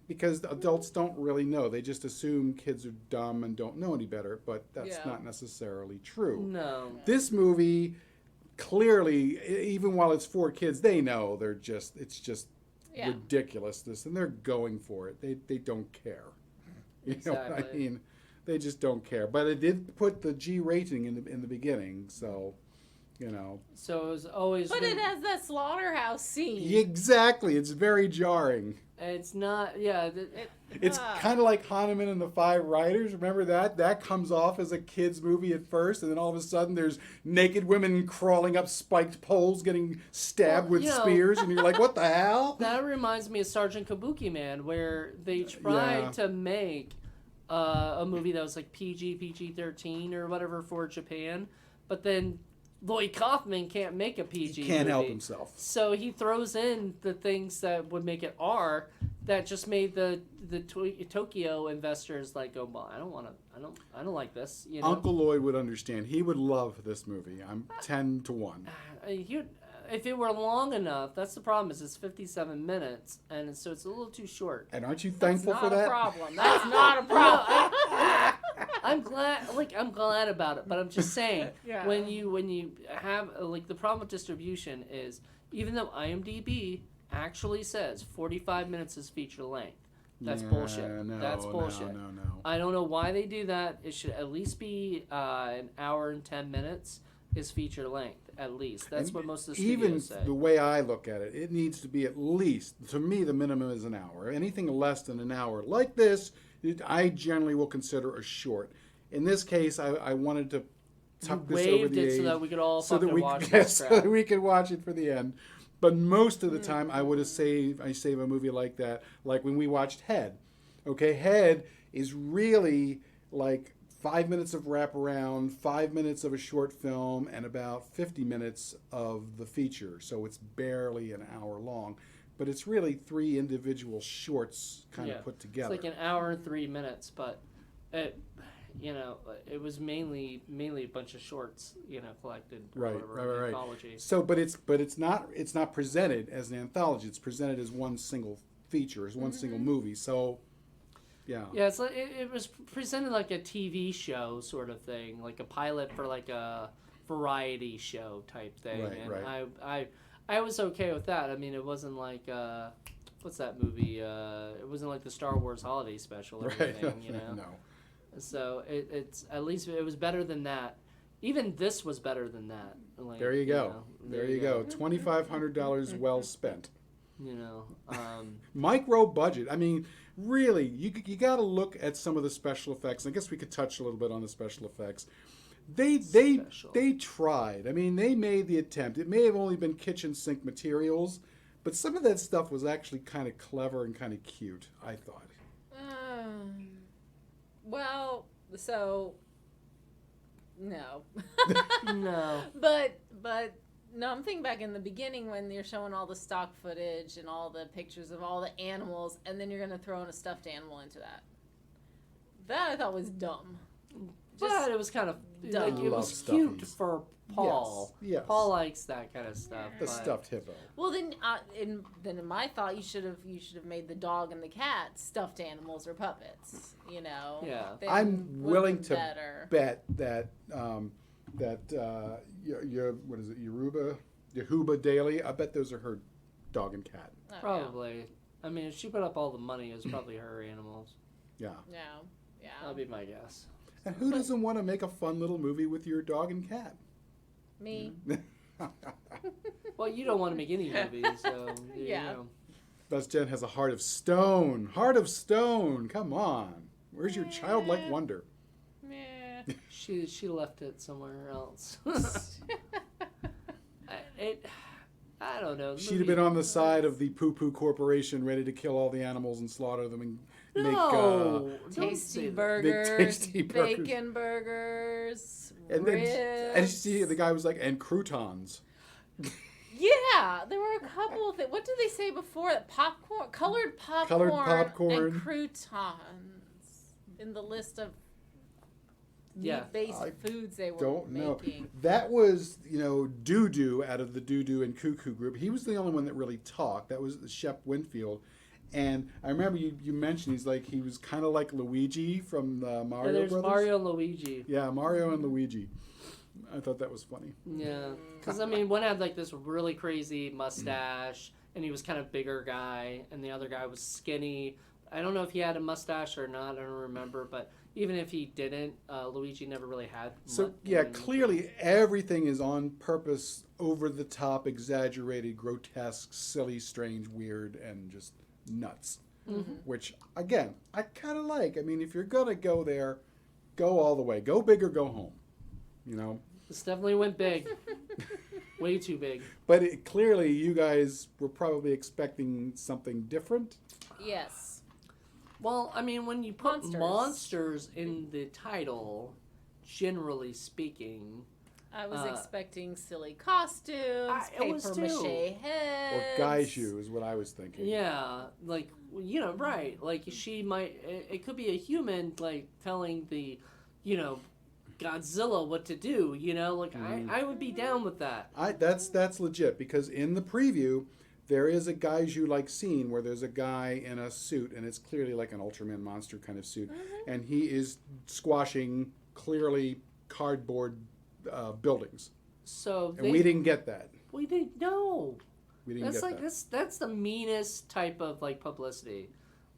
Because the adults don't really know. They just assume kids are dumb and don't know any better, but that's not necessarily true. No. This movie, clearly, even while it's for kids, they know it's just ridiculousness, and they're going for it. They don't care. You know what I Exactly. mean? They just don't care. But it did put the G rating in the beginning, so, So it was always. But it has that slaughterhouse scene. Exactly. It's very jarring. It's not. Yeah. It's kind of like Hanuman and the 5 Riders. Remember that? That comes off as a kid's movie at first, and then all of a sudden there's naked women crawling up spiked poles getting stabbed with spears, and you're like, what the hell? That reminds me of Sergeant Kabuki Man, where they tried to make a movie that was like PG-13 or whatever for Japan, but then Lloyd Kaufman can't make a PG He can't help movie. himself. So he throws in the things that would make it R, that just made the Tokyo investors like go, well, I don't like this. You know, Uncle Lloyd would understand. He would love this movie. I'm 10-1. If it were long enough, that's the problem. Is it's 57 minutes, and so it's a little too short. And aren't you That's thankful not for a that? problem. That's not a problem. I'm glad about it, but I'm just saying Yeah. when you have the problem with distribution is even though IMDb actually says 45 minutes is feature length, that's Yeah, bullshit. No, That's bullshit. No. I don't know why they do that. It should at least be an hour and 10 minutes is feature length. At least that's And what most of the even studios say. the way I look at it, it needs to be at least, to me, the minimum is an hour. Anything less than an hour like this, I generally will consider a short. In this case, I wanted to tuck this over Waived the it age so that we could all so that fucking we watch could, this so crap. that we could watch it for the end. But most of the time, I would have save a movie like that, like when we watched Head. Okay, Head is really like 5 minutes of wraparound, 5 minutes of a short film, and about 50 minutes of the feature. So it's barely an hour long, but it's really 3 individual shorts kind of put together. It's like an hour and 3 minutes, but it was mainly a bunch of shorts, collected or Right, whatever, right. anthology. So, but it's not presented as an anthology. It's presented as one single feature, as one single movie. So, yeah. Yeah, it's like it was presented like a TV show sort of thing, like a pilot for like a variety show type thing. Right, and right. I was okay with that. I mean, it wasn't like what's that movie? It wasn't like the Star Wars Holiday Special or anything, No. So it's at least it was better than that. Even this was better than that. Like, There you go. There you go. $2,500 well spent. Micro budget. I mean, really, you got to look at some of the special effects. I guess we could touch a little bit on the special effects. They tried. I mean, they made the attempt. It may have only been kitchen sink materials, but some of that stuff was actually kind of clever and kind of cute, I thought. Well, so no. No. But no, I'm thinking back in the beginning when you're showing all the stock footage and all the pictures of all the animals, and then you're gonna throw in a stuffed animal into that. That I thought was dumb. But it was kind of dumb. it was Love cute stuffies. for Paul. Yes. Paul likes that kind of stuff. The but- stuffed hippo. Well, then in my thought, you should have made the dog and the cat stuffed animals or puppets. Yeah. Then I'm would've willing been to better. bet that what is it, Yehuba Daily? I bet those are her dog and cat. Oh, Probably. I mean, if she put up all the money, it was probably her animals. Yeah. Yeah. That'd be my guess. And who doesn't want to make a fun little movie with your dog and cat? Me. Well, you don't want to make any movies, so Yeah. Just Jenn has a heart of stone. Heart of stone. Come on. Where's your childlike wonder? Meh. She left it somewhere else. I don't know. She'd have been on the side of the poo-poo corporation, ready to kill all the animals and slaughter them and make don't Tasty say that. burgers, tasty burgers. bacon burgers, and ribs. and see the guy was like, and croutons. Yeah, there were a couple of things. What did they say before? Popcorn, colored popcorn, and croutons in the list of meat-based I foods they were Don't know. making. That was, Doo-Doo out of the Doo-Doo and Cuckoo group. He was the only one that really talked. That was Shep Winfield. And I remember you mentioned he was kind of like Luigi from the Mario There's Brothers. Mario and Luigi. Yeah, Mario and Luigi. I thought that was funny. Yeah, because one had like this really crazy mustache, and he was kind of bigger guy, and the other guy was skinny. I don't know if he had a mustache or not. I don't remember, but even if he didn't, Luigi never really had. So clearly everything is on purpose, over the top, exaggerated, grotesque, silly, strange, weird, and just nuts. Mm-hmm. Which again, I kind of like. I mean, if you're gonna go there, go all the way. Go big or go home. This definitely went big, way too big. But clearly, you guys were probably expecting something different. Yes. Well, I mean, when you put Monsters. monsters in the title, generally speaking, I was expecting silly costumes, I was paper too. mache heads. Or gaiju is what I was thinking. yeah, like you know, right? Like she might. It could be a human like telling the, you know, Godzilla what to do. You know, like I would be down with that. That's legit because in the preview there is a Gaiju like scene where there's a guy in a suit and it's clearly like an Ultraman monster kind of suit, and he is squashing clearly cardboard buildings. So And we didn't get that. We didn't know. We didn't That's get like that. that's the meanest type of like publicity.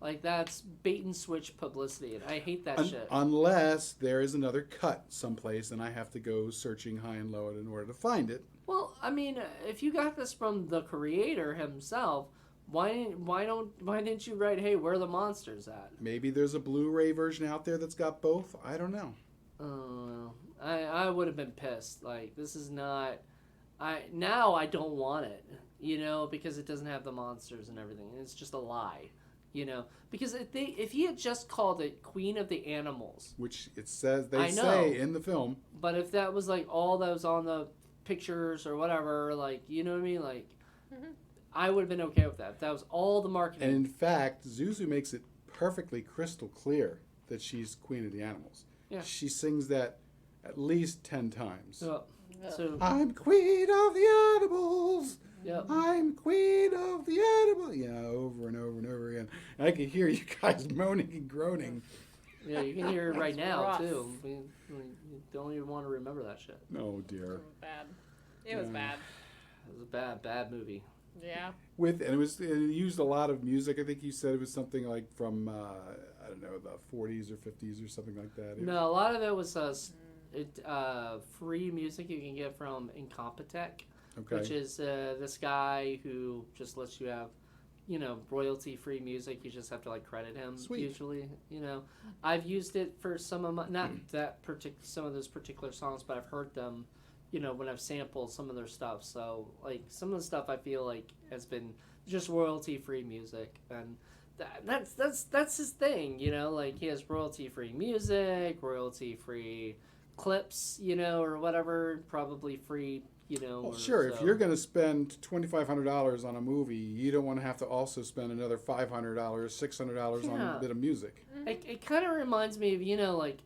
Like that's bait and switch publicity, and I hate that shit. Unless there is another cut someplace and I have to go searching high and low in order to find it. Well, I mean, if you got this from the creator himself, why didn't you write, "Hey, where are the monsters at?" Maybe there's a Blu-ray version out there that's got both. I don't know. I would have been pissed. Like this is not. Now I don't want it, you know, because it doesn't have the monsters and everything. It's just a lie, you know. Because if he had just called it Queen of the Animals, Which it says I know. say in the film. but if that was like all that was on the pictures or whatever, like you know what I mean, like I would have been okay with that. If that was all the marketing. And in fact, ZuZu makes it perfectly crystal clear that she's Queen of the Animals. Yeah. She sings that at least 10 times. So I'm Queen of the Animals. yeah. I'm Queen of the Animals. Yeah, over and over and over again. And I can hear you guys moaning and groaning. Yeah, you can hear it right now rough. too. You don't even want to remember that shit. Oh dear. Bad. It was bad. It was a bad movie. Yeah. And it used a lot of music. I think you said it was something like from I don't know, the 40s or 50s or something like that. No, a lot of it was free music you can get from Incompetech, Okay. which is this guy who just lets you have, you know, royalty-free music. You just have to like credit him. Sweet. Usually, you know, I've used it for some of my some of those particular songs, but I've heard them, you know, when I've sampled some of their stuff. So like some of the stuff I feel like has been just royalty-free music, and that's his thing, you know. Like he has royalty-free music, royalty-free clips, you know, or whatever, probably free, you know. Well, or sure. so. If you're going to spend $2,500 on a movie, you don't want to have to also spend another $500, $600 on a bit of music. It kind of reminds me of, you know, like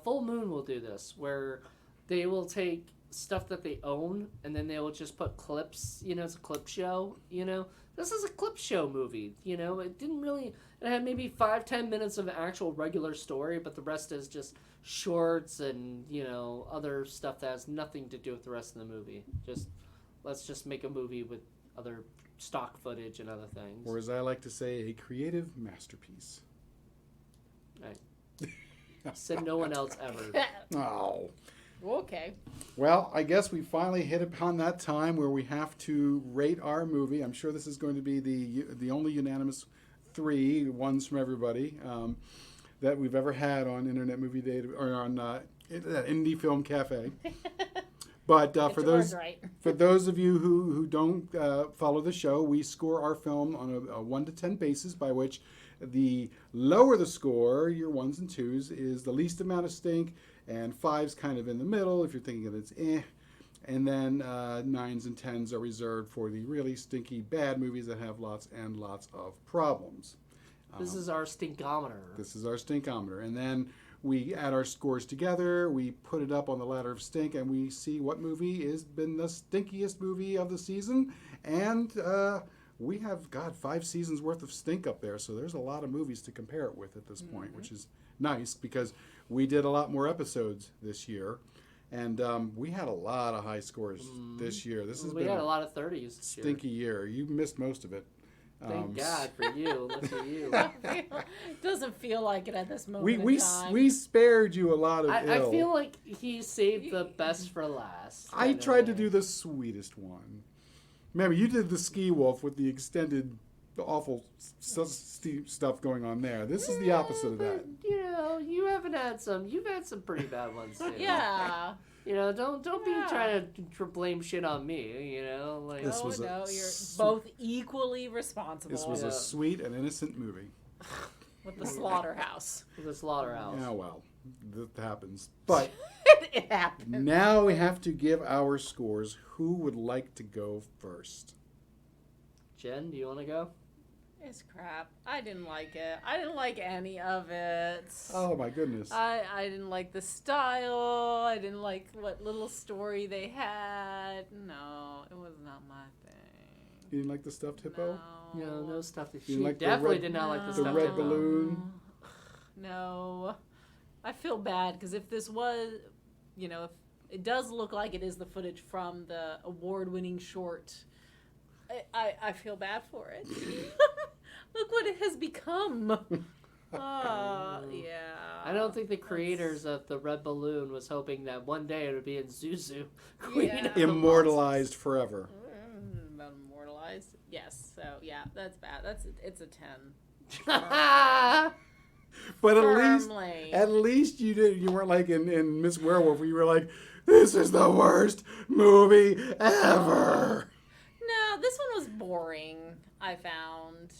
Full Moon will do this, where they will take stuff that they own and then they will just put clips, you know, it's a clip show, you know. This is a clip show movie, you know. It had maybe 5-10 minutes of actual regular story, but the rest is just shorts and, you know, other stuff that has nothing to do with the rest of the movie. Let's just make a movie with other stock footage and other things. Or as I like to say, a creative masterpiece. Right. Said no one else ever. Oh. Okay. Well, I guess we finally hit upon that time where we have to rate our movie. I'm sure this is going to be the only unanimous 3 ones from everybody that we've ever had on Internet Movie Data or on Indie Film Cafe. But for those of you who don't follow the show, we score our film on a 1 to 10 basis, by which the lower the score, your 1s and 2s, is the least amount of stink, and 5's kind of in the middle if you're thinking that it's and then 9s and 10s are reserved for the really stinky bad movies that have lots and lots of problems. This is our stinkometer. This is our stinkometer. And then we add our scores together, we put it up on the ladder of stink, and we see what movie has been the stinkiest movie of the season. And we have, 5 seasons worth of stink up there, so there's a lot of movies to compare it with at this point, which is nice because we did a lot more episodes this year. And we had a lot of high scores this year. We had a lot of 30s this year. Stinky year. You missed most of it. Thank God for you. Look at you. Doesn't feel like it at this moment We in time. we spared you a lot of I ill. feel like he saved the best for last. I tried to do the sweetest one. Remember, you did the ski wolf with the extended, awful stuff going on there. This is the opposite of that. You know, you've had some pretty bad ones too. Yeah. You know, don't be trying to blame shit on me. You know, like This was you're both equally responsible. This was a sweet and innocent movie. with the slaughterhouse. the slaughterhouse. Yeah, well, that happens. But It happened. now we have to give our scores. Who would like to go first? Jen, do you want to go? It's crap. I didn't like it. I didn't like any of it. Oh my goodness. I didn't like the style. I didn't like what little story they had. No, it was not my thing. You didn't like the stuffed hippo? No stuff. You She like the definitely red- did not like the The stuff. red balloon? No. I feel bad because if this was, if it does look like it is the footage from the award-winning short, I feel bad for it. Look what it has become. Yeah. I don't think the creators of the Red Balloon was hoping that one day it would be in ZuZu, Queen of the Immortalized forever. Immortalized. Yes. So yeah, that's bad. It's a 10. Monsters. But Firmly. at least you weren't like in Miss Werewolf where you were like, this is the worst movie ever. No, this one was boring, I found.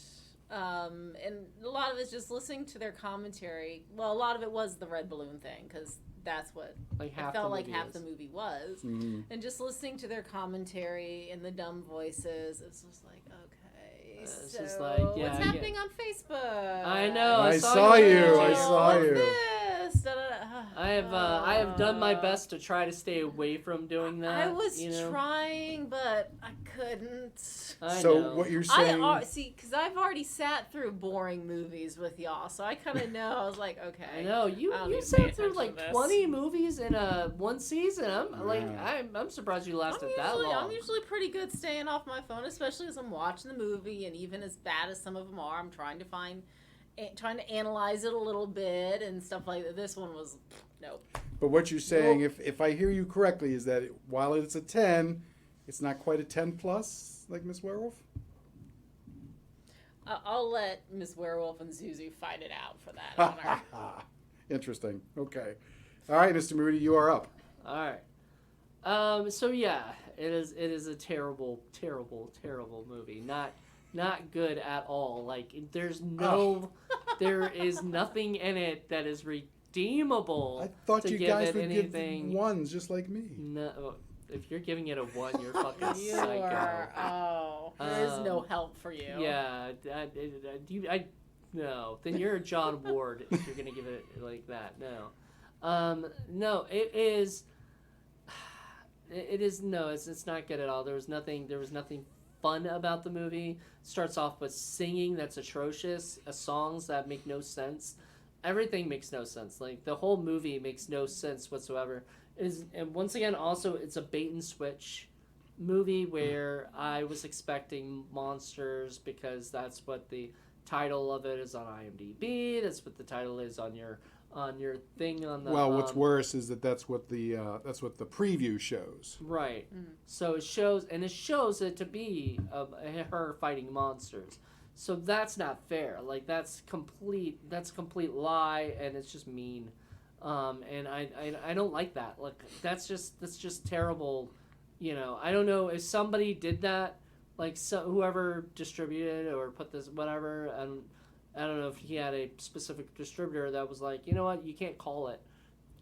And a lot of it's just listening to their commentary. Well, a lot of it was the red balloon thing, because that's what Like it half felt the like movie half is. the movie was. Mm. And just listening to their commentary and the dumb voices, it's just like, okay. It's So just like, yeah, what's I happening on Facebook? I know. I saw saw you. too. I saw What's you. this? Da, da, da. I have done my best to try to stay away from doing that. I was you know? trying, but I couldn't. I So know. what you're saying? See, because I've already sat through boring movies with y'all, so I kind of know. I was like, okay. I know you. I don't You need to pay sat through attention like to this. 20 movies in one season. Yeah. I'm surprised you lasted that I'm long. usually pretty good staying off my phone, especially as I'm watching the movie, and even as bad as some of them are, I'm trying to analyze it a little bit and stuff like that. This one was, nope. But what you're saying, if I hear you correctly, is that while it's a 10, it's not quite a 10 plus like Miss Werewolf? I'll let Miss Werewolf and ZuZu fight it out for that honor. Interesting. Okay. All right, Mr. Moody, you are up. All right. So yeah, it is a terrible, terrible, terrible movie. Not good at all. Like there is nothing in it that is redeemable. I thought to you give guys it would anything. give ones just like me. No, if you're giving it a 1, you're fucking You psycho. are, there is no help for you. Yeah, no. Then you're a John Ward if you're gonna give it like that. No, no. It is. It is no. It's not good at all. There was nothing fun about the movie. Starts off with singing that's atrocious. Songs that make no sense. Everything makes no sense. Like the whole movie makes no sense whatsoever. And once again, also it's a bait and switch movie where I was expecting monsters because that's what the title of it is on IMDb. That's what the title is on your thing on the. Well, what's worse is that's what the preview shows. Right. So it shows it to be her fighting monsters. So that's not fair. Like that's complete lie, and it's just mean. And I don't like that. Like that's just terrible. You know, I don't know if somebody did that, like whoever distributed or put this whatever, and I don't know if he had a specific distributor that was like, you know what, you can't call it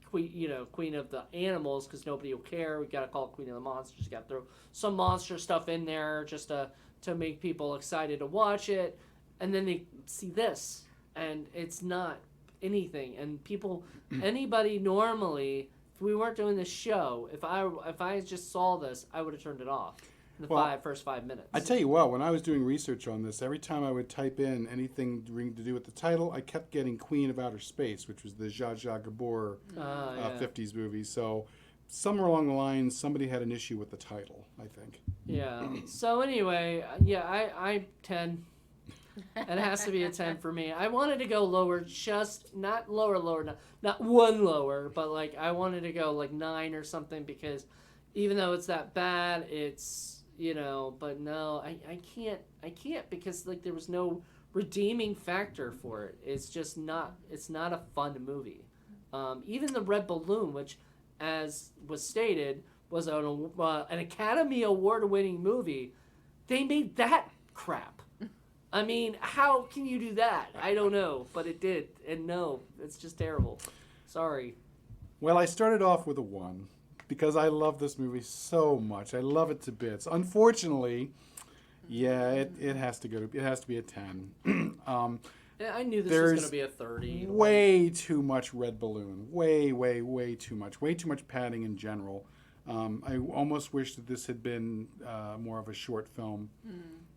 Queen of the Animals because nobody will care. We gotta call it Queen of the Monsters. You gotta throw some monster stuff in there just to make people excited to watch it, and then they see this, and it's not anything. And anybody normally, if we weren't doing this show, if I just saw this, I would have turned it off in the first 5 minutes. I tell you what, when I was doing research on this, every time I would type in anything to do with the title, I kept getting Queen of Outer Space, which was the Zsa Zsa Gabor yeah. 50s movie. So somewhere along the line, somebody had an issue with the title, I think. Yeah. So anyway, yeah, I 10. It has to be a 10 for me. I wanted to go lower, just not lower, not one lower, but like I wanted to go like 9 or something because even though it's that bad, it's but no, I can't because like there was no redeeming factor for it. It's just not. It's not a fun movie. Even the Red Balloon, which, as was stated, was an Academy Award-winning movie, they made that crap. I mean, how can you do that? I don't know, but it did, and no, it's just terrible. Sorry. Well, I started off with a 1 because I love this movie so much. I love it to bits. Unfortunately, Yeah, it has to go to. It has to be a 10. Yeah, I knew this was There's going to be a 30. way too much red balloon. Way too much. Way too much padding in general. I almost wish that this had been more of a short film.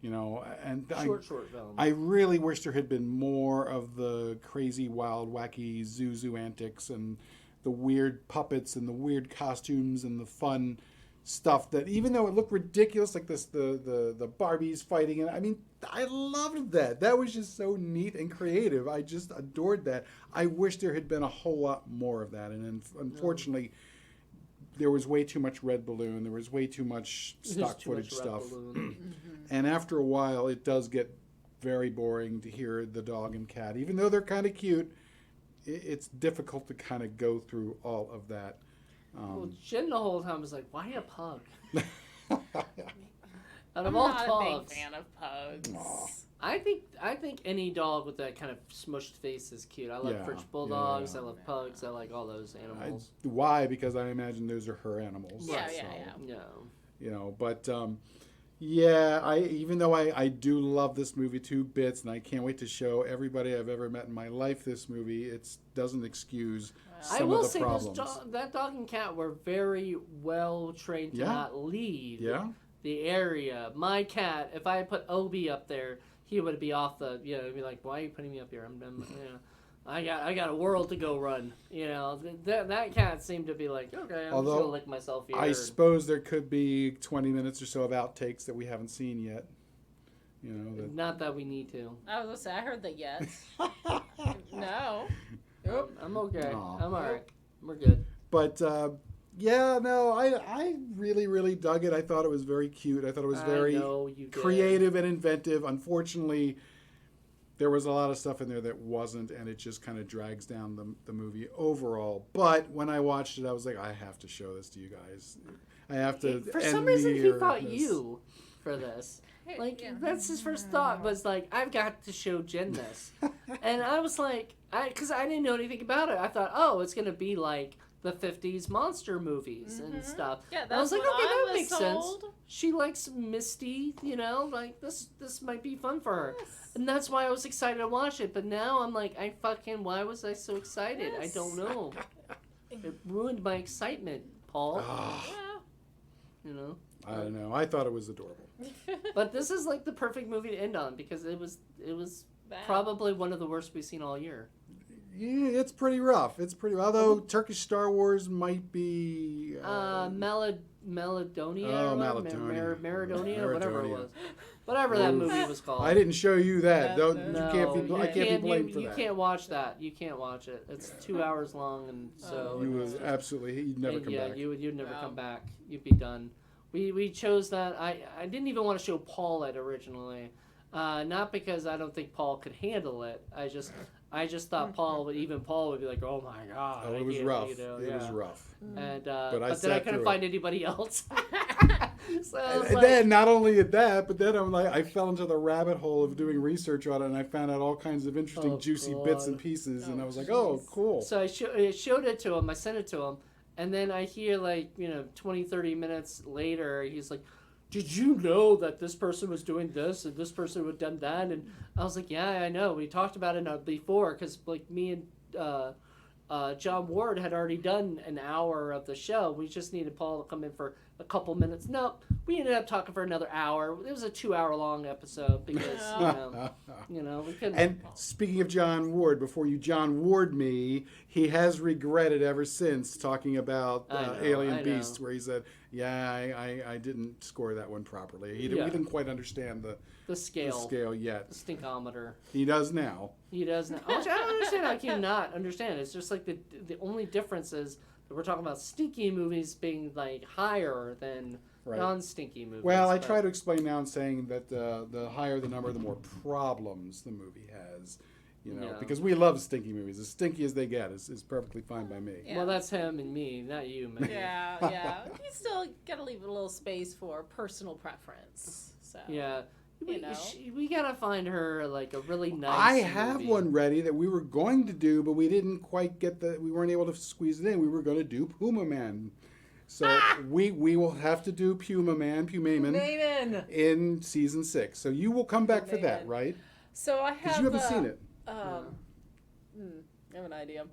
You know, and Short film. I really wish there had been more of the crazy, wild, wacky ZuZu antics and the weird puppets and the weird costumes and the fun stuff that, even though it looked ridiculous, like this, the Barbies fighting, and I mean, I loved that. That was just so neat and creative. I just adored that. I wish there had been a whole lot more of that, and unfortunately, there was way too much red balloon. There was way too much stock footage stuff. And after a while, it does get very boring to hear the dog and cat. Even though they're kind of cute, it's difficult to kind of go through all of that. Well, Jen the whole time was like, why a pug? Out of I'm all not a dogs, big fan of pugs. Aw. I think any dog with that kind of smushed face is cute. I love Yeah, French bulldogs. yeah. I love pugs. I like all those animals. Why? Because I imagine those are her animals. Yeah, so, yeah. You know, but yeah, even though I do love this movie to bits, and I can't wait to show everybody I've ever met in my life this movie, it doesn't excuse I some will of the say problems. that dog and cat were very well trained to Yeah. not leave Yeah. the area. My cat, if I had put Obi up there, he would be off the. You know, he'd be like, "Why are you putting me up here? I got a world to go run." You know, that cat seemed to be like, "Okay, I'm Although, just gonna lick myself here." I suppose there could be 20 minutes or so of outtakes that we haven't seen yet. You know, Not that we need to. I was gonna say, I heard that yes. No. I'm okay. Aw. I'm alright. We're good. but yeah, no, I really dug it. I thought it was very cute. I thought it was very I know you did. creative and inventive. Unfortunately, there was a lot of stuff in there that wasn't, and it just kind of drags down the movie overall. But when I watched it, I was like, I have to show this to you guys. I have to. For end some the reason, he year thought with this. you for this. Like, Yeah. that's his first thought was like, I've got to show Jen this. And I was like, because I didn't know anything about it. I thought, oh, it's going to be like the 50s monster movies and stuff. Yeah, And I was that's like, what okay, I that was makes told. sense. She likes Misty, you know, like this might be fun for her. Yes. And that's why I was excited to watch it. But now I'm like, why was I so excited? I Yes. don't know. It ruined my excitement, Paul. Ah, Yeah. You know? I don't know. I thought it was adorable. But this is like the perfect movie to end on because it was Bad. probably one of the worst we've seen all year. Yeah, it's pretty rough. It's pretty. Although Turkish Star Wars might be. Meladonia, Oh, Meladonia. Maradonia, whatever it Maradonia. was, whatever that movie was called. I didn't show you that. No, Don't, no. you can't be. I can't be blamed for you that. can't watch that. You can't watch it. It's 2 hours long, and so You it's would just- absolutely. You'd never and come yeah, back. you'd never Wow. come back. You'd be done. We chose that. I didn't even want to show Paul it originally, not because I don't think Paul could handle it. I just thought Paul would be like, oh my god. Oh, I it was can't," rough. you know, It was yeah. rough. And But I but then I sat couldn't through find anybody else. So I was And like, then not only at that, but then I'm like, I fell into the rabbit hole of doing research on it, and I found out all kinds of interesting, Oh, juicy bits and God. pieces, and Oh, I was like, oh, jeez. cool. so I showed it to him. I sent it to him, and then I hear 20, 30 minutes later, he's like, "Did you know that this person was doing this and this person had done that?" And I was like, "Yeah, I know. We talked about it before because me and John Ward had already done an hour of the show. We just needed Paul to come in for a couple minutes. Nope, we ended up talking for another hour. It was a 2-hour long episode because we couldn't." And speaking of John Ward, before you John Ward me, he has regretted ever since talking about I know, Alien I know. Beasts, where he said, "Yeah, I didn't score that one properly. He Yeah. didn't quite understand the the scale, scale yet. the stinkometer. He does now." He doesn't. Which I don't understand. How can you not understand? It's just like the only difference is that we're talking about stinky movies being like higher than Right. non-stinky movies. Well, I but- try to explain now and saying that the higher the number, the more problems the movie has. Yeah. Because we love stinky movies. As stinky as they get is perfectly fine by me. Yeah. Well, that's him and me, not you, man. Yeah. You still gotta leave a little space for personal preference. So. Yeah. You know. We gotta find her like a really nice. I have movie. one ready that we were going to do, but we didn't quite we weren't able to squeeze it in. We were going to do Puma Man. So we will have to do Pumaman Mayman. in season 6. So you will come back for that, Pumaman. right? So I have. Because you haven't seen it. I have an idea.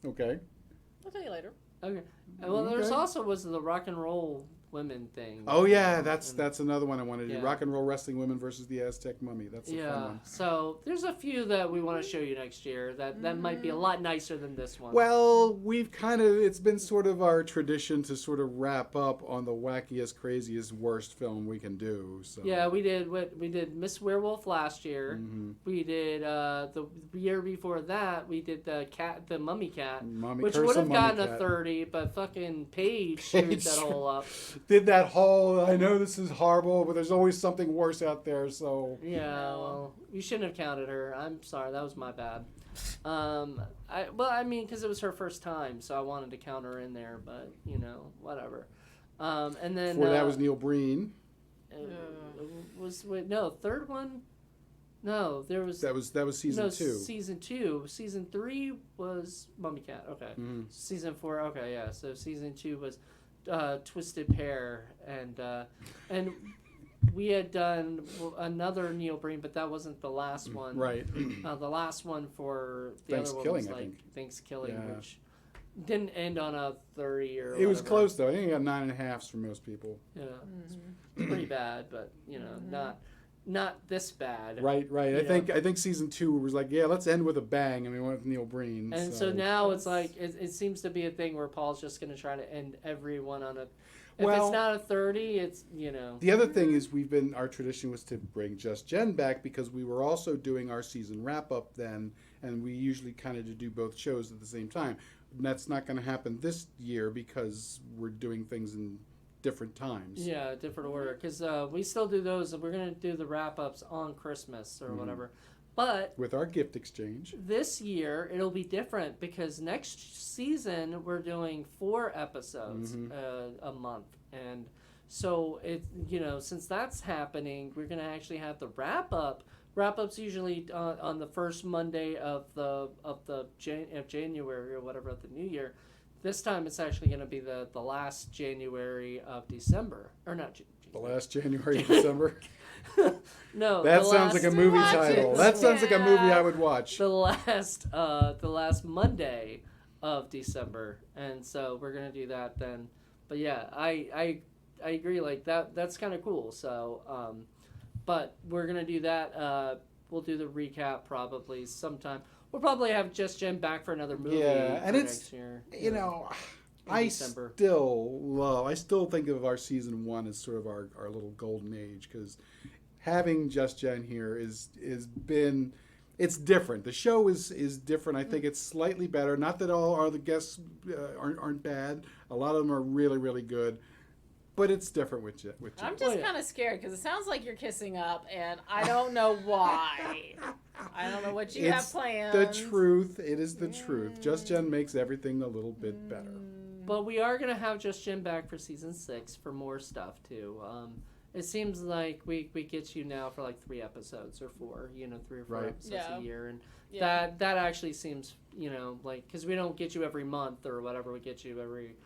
Okay. I'll tell you later. Okay. Well, there's Okay. also was the rock and roll women thing. Oh yeah, that's another one I want to do. Yeah. Rock and roll wrestling women versus the Aztec mummy. That's a fun Yeah. one. So there's a few that we want to show you next year that might be a lot nicer than this one. Well, it's been sort of our tradition to sort of wrap up on the wackiest, craziest, worst film we can do. So Yeah, we did Miss Werewolf last year. Mhm. We did the year before that. We did the Mummy Cat, Mummy which Curse would of have Mummy gotten a Cat. 30, but fucking Paige screwed Paige that whole up. Did that whole, I know this is horrible, but there's always something worse out there, so... Yeah, well, you shouldn't have counted her. I'm sorry, that was my bad. I mean, because it was her first time, so I wanted to count her in there, but whatever. And then Before that was Neil Breen. Third one. No, there was That was season 2. Season 2. Season 3 was Mummy Cat. Okay. Mhm. Season 4. Okay, yeah. So season 2 was Twisted Pair, and we had done another Neil Breen, but that wasn't the last one. Right. The last one for the other one Thanksgiving, was I like think. Thanksgiving, Yeah. which didn't end on a 30 or. It was whatever. close, though. I think it got 9.5s for most people. Yeah, it's pretty bad, but not this bad. Right. Yeah. I think season 2 was like, yeah, let's end with a bang, and we went with Neil Breen. And so now it's like it seems to be a thing where Paul's just going to try to end everyone on a. If Well, it's not a 30, it's The other thing is our tradition was to bring Just Jenn back because we were also doing our season wrap up then, and we usually kind of do both shows at the same time. And that's not going to happen this year because we're doing things in different times. Yeah, different order because we still do those. We're going to do the wrap ups on Christmas or whatever, but. With our gift exchange. This year it'll be different because next season we're doing 4 episodes a month, and so since that's happening, we're gonna actually have the wrap up. Wrap up's usually on the first Monday of January or whatever of the new year. This time it's actually going to be the last January of December or not. The last January, December. No, That the sounds last- like a movie Watch title. it. That sounds like a movie Yeah. I would watch. the last Monday of December, and so we're gonna do that then. But yeah, I agree. Like that's kind of cool. So, but we're gonna do that. We'll do the recap probably sometime. We'll probably have Just Jenn back for another movie. Yeah, and for it's next year. I December. still think of our season 1 as sort of our little golden age because having Just Jenn here it's different. The show is different. I think it's slightly better. Not that all the guests aren't bad. A lot of them are really, really good. But it's different with Jenn. I'm just kind of scared because it sounds like you're kissing up, and I don't know why. I don't know what you have planned. The truth. It is the truth. Just Jenn makes everything a little bit better. But we are gonna have Just Jenn back for season 6 for more stuff too. It seems like we get you now for like 3 episodes or 4, 3 or 4 Right. episodes a year, and Yeah. that actually seems, like because we don't get you every month or whatever, we get you every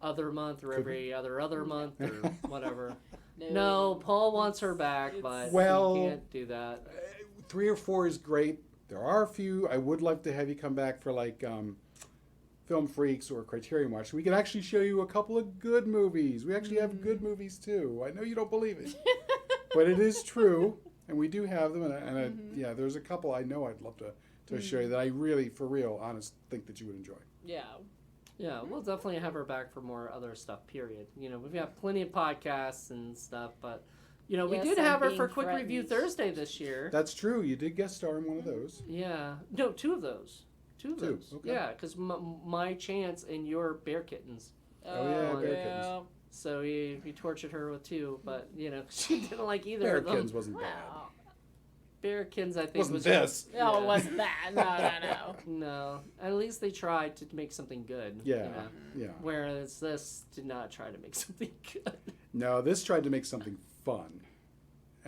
other month or every other month or whatever. No, Paul wants her back, but Well- he can't do that. 3 or 4 is great. There are a few. I would like to have you come back for like Film Freaks or Criterion Watch. We can actually show you a couple of good movies. We actually have good movies too. I know you don't believe it, but it is true, and we do have them. And there's a couple I know I'd love to show you that I really, for real, honest, think that you would enjoy. Yeah. Yeah, we'll definitely have her back for more other stuff, period. We've got plenty of podcasts and stuff, but, we Yes, did I'm have her being for Quick Review threatened. Thursday this year. That's true. You did guest star in one of those. Yeah. No, 2 of those. 2 of Two, those. okay. Yeah, because my chance and your Bear Kittens. Oh, yeah, Bear Kittens. So he tortured her with 2, but, she didn't like either Bear of them. Kittens wasn't bad. Well, Bearkins, I think, Wasn't was this? no, Yeah. it wasn't that. No. No, at least they tried to make something good. Yeah, yeah. Whereas this did not try to make something good. No, this tried to make something fun.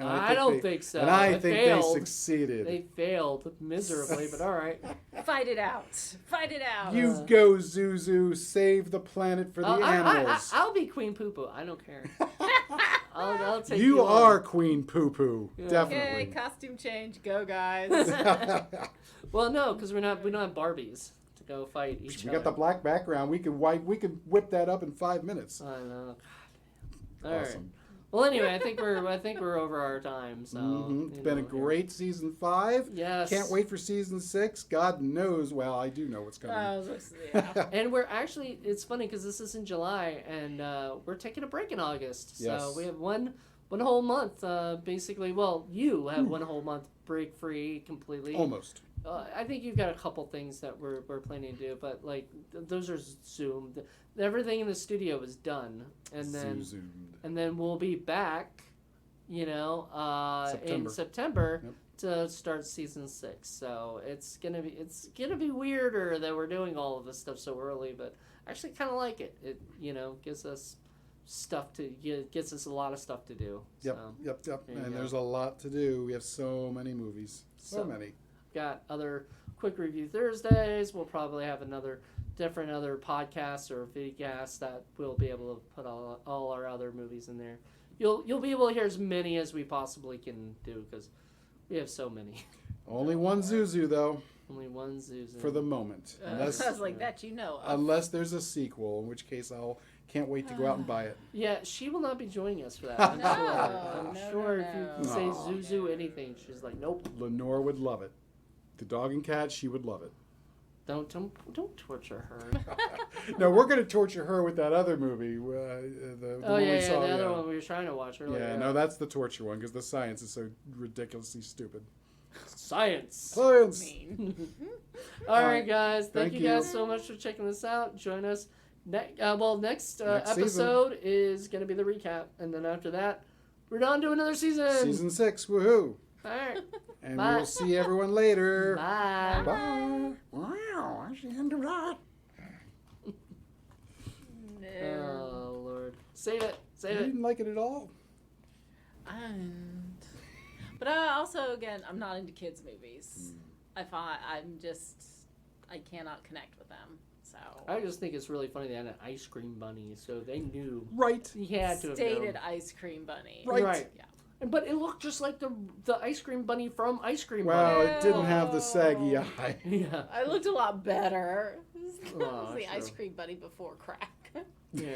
And I don't think so. And I They think failed. they succeeded. They failed miserably, but all right. Fight it out. Fight it out. You go, ZuZu. Save the planet for the animals. I'll be Queen Poo Poo. I don't care. I'll take You on. are Queen Poo Poo. Yeah. Okay, Definitely. costume change. Go, guys. Well, no, because we don't have Barbies to go fight each We other. got the black background. We can whip that up in 5 minutes. I know. God. All right. Awesome. Well, anyway, I think we're over our time. So It's been a great season 5. Yes. Can't wait for season 6. God knows. Well, I do know what's coming. Yeah. And we're actually, it's funny because this is in July, and we're taking a break in August. So Yes. we have one whole month, basically. Well, you have one whole month break free completely. Almost. I think you've got a couple things that we're planning to do, but like those are zoomed. Everything in the studio is done, and then Zoomed. and then we'll be back, in September Yep. to start season 6. So it's gonna be weirder that we're doing all of this stuff so early, but I actually kind of like it. It gives us gets us a lot of stuff to do. Yep, So, yep. there you And go. there's a lot to do. We have so many movies. So many. got other quick review Thursdays. We'll probably have other podcasts or videocasts that we'll be able to put all our other movies in there. You'll be able to hear as many as we possibly can do because we have so many. Only one ZuZu, though, Only one ZuZu. for the moment. I was like, that you know of. Unless there's a sequel, in which case can't wait to go out and buy it. Yeah, she will not be joining us for that. I'm No, sure. I'm no, sure no, if you no. say Aw. ZuZu anything, she's like, nope. Lenore would love it. The dog and cat, she would love it. Don't torture her. No, we're going to torture her with that other movie. The Oh one yeah, we saw, the other one we were trying to watch earlier. Yeah, no, that's the torture one because the science is so ridiculously stupid. Science. Science! Mean. All right, guys. Thank Thank you guys you. so much for checking this out. Join us. Next Next episode is going to be the recap, and then after that, we're on to another season. Season 6, woohoo! All right. And Bye. we'll see everyone later. Bye. Bye. Wow, I see end of that. No. Oh Lord. Save it. I Save it. didn't like it at all. But also, again, I'm not into kids' movies. I cannot connect with them. So I just think it's really funny they had an ice cream bunny, so they knew Right. he had to have stated known. ice cream bunny. Right. Yeah. But it looked just like the ice cream bunny from Ice Cream Well, Bunny. it didn't have the saggy eye. Yeah. I looked a lot better. It was Oh, the sure. ice cream bunny before crack. Yeah.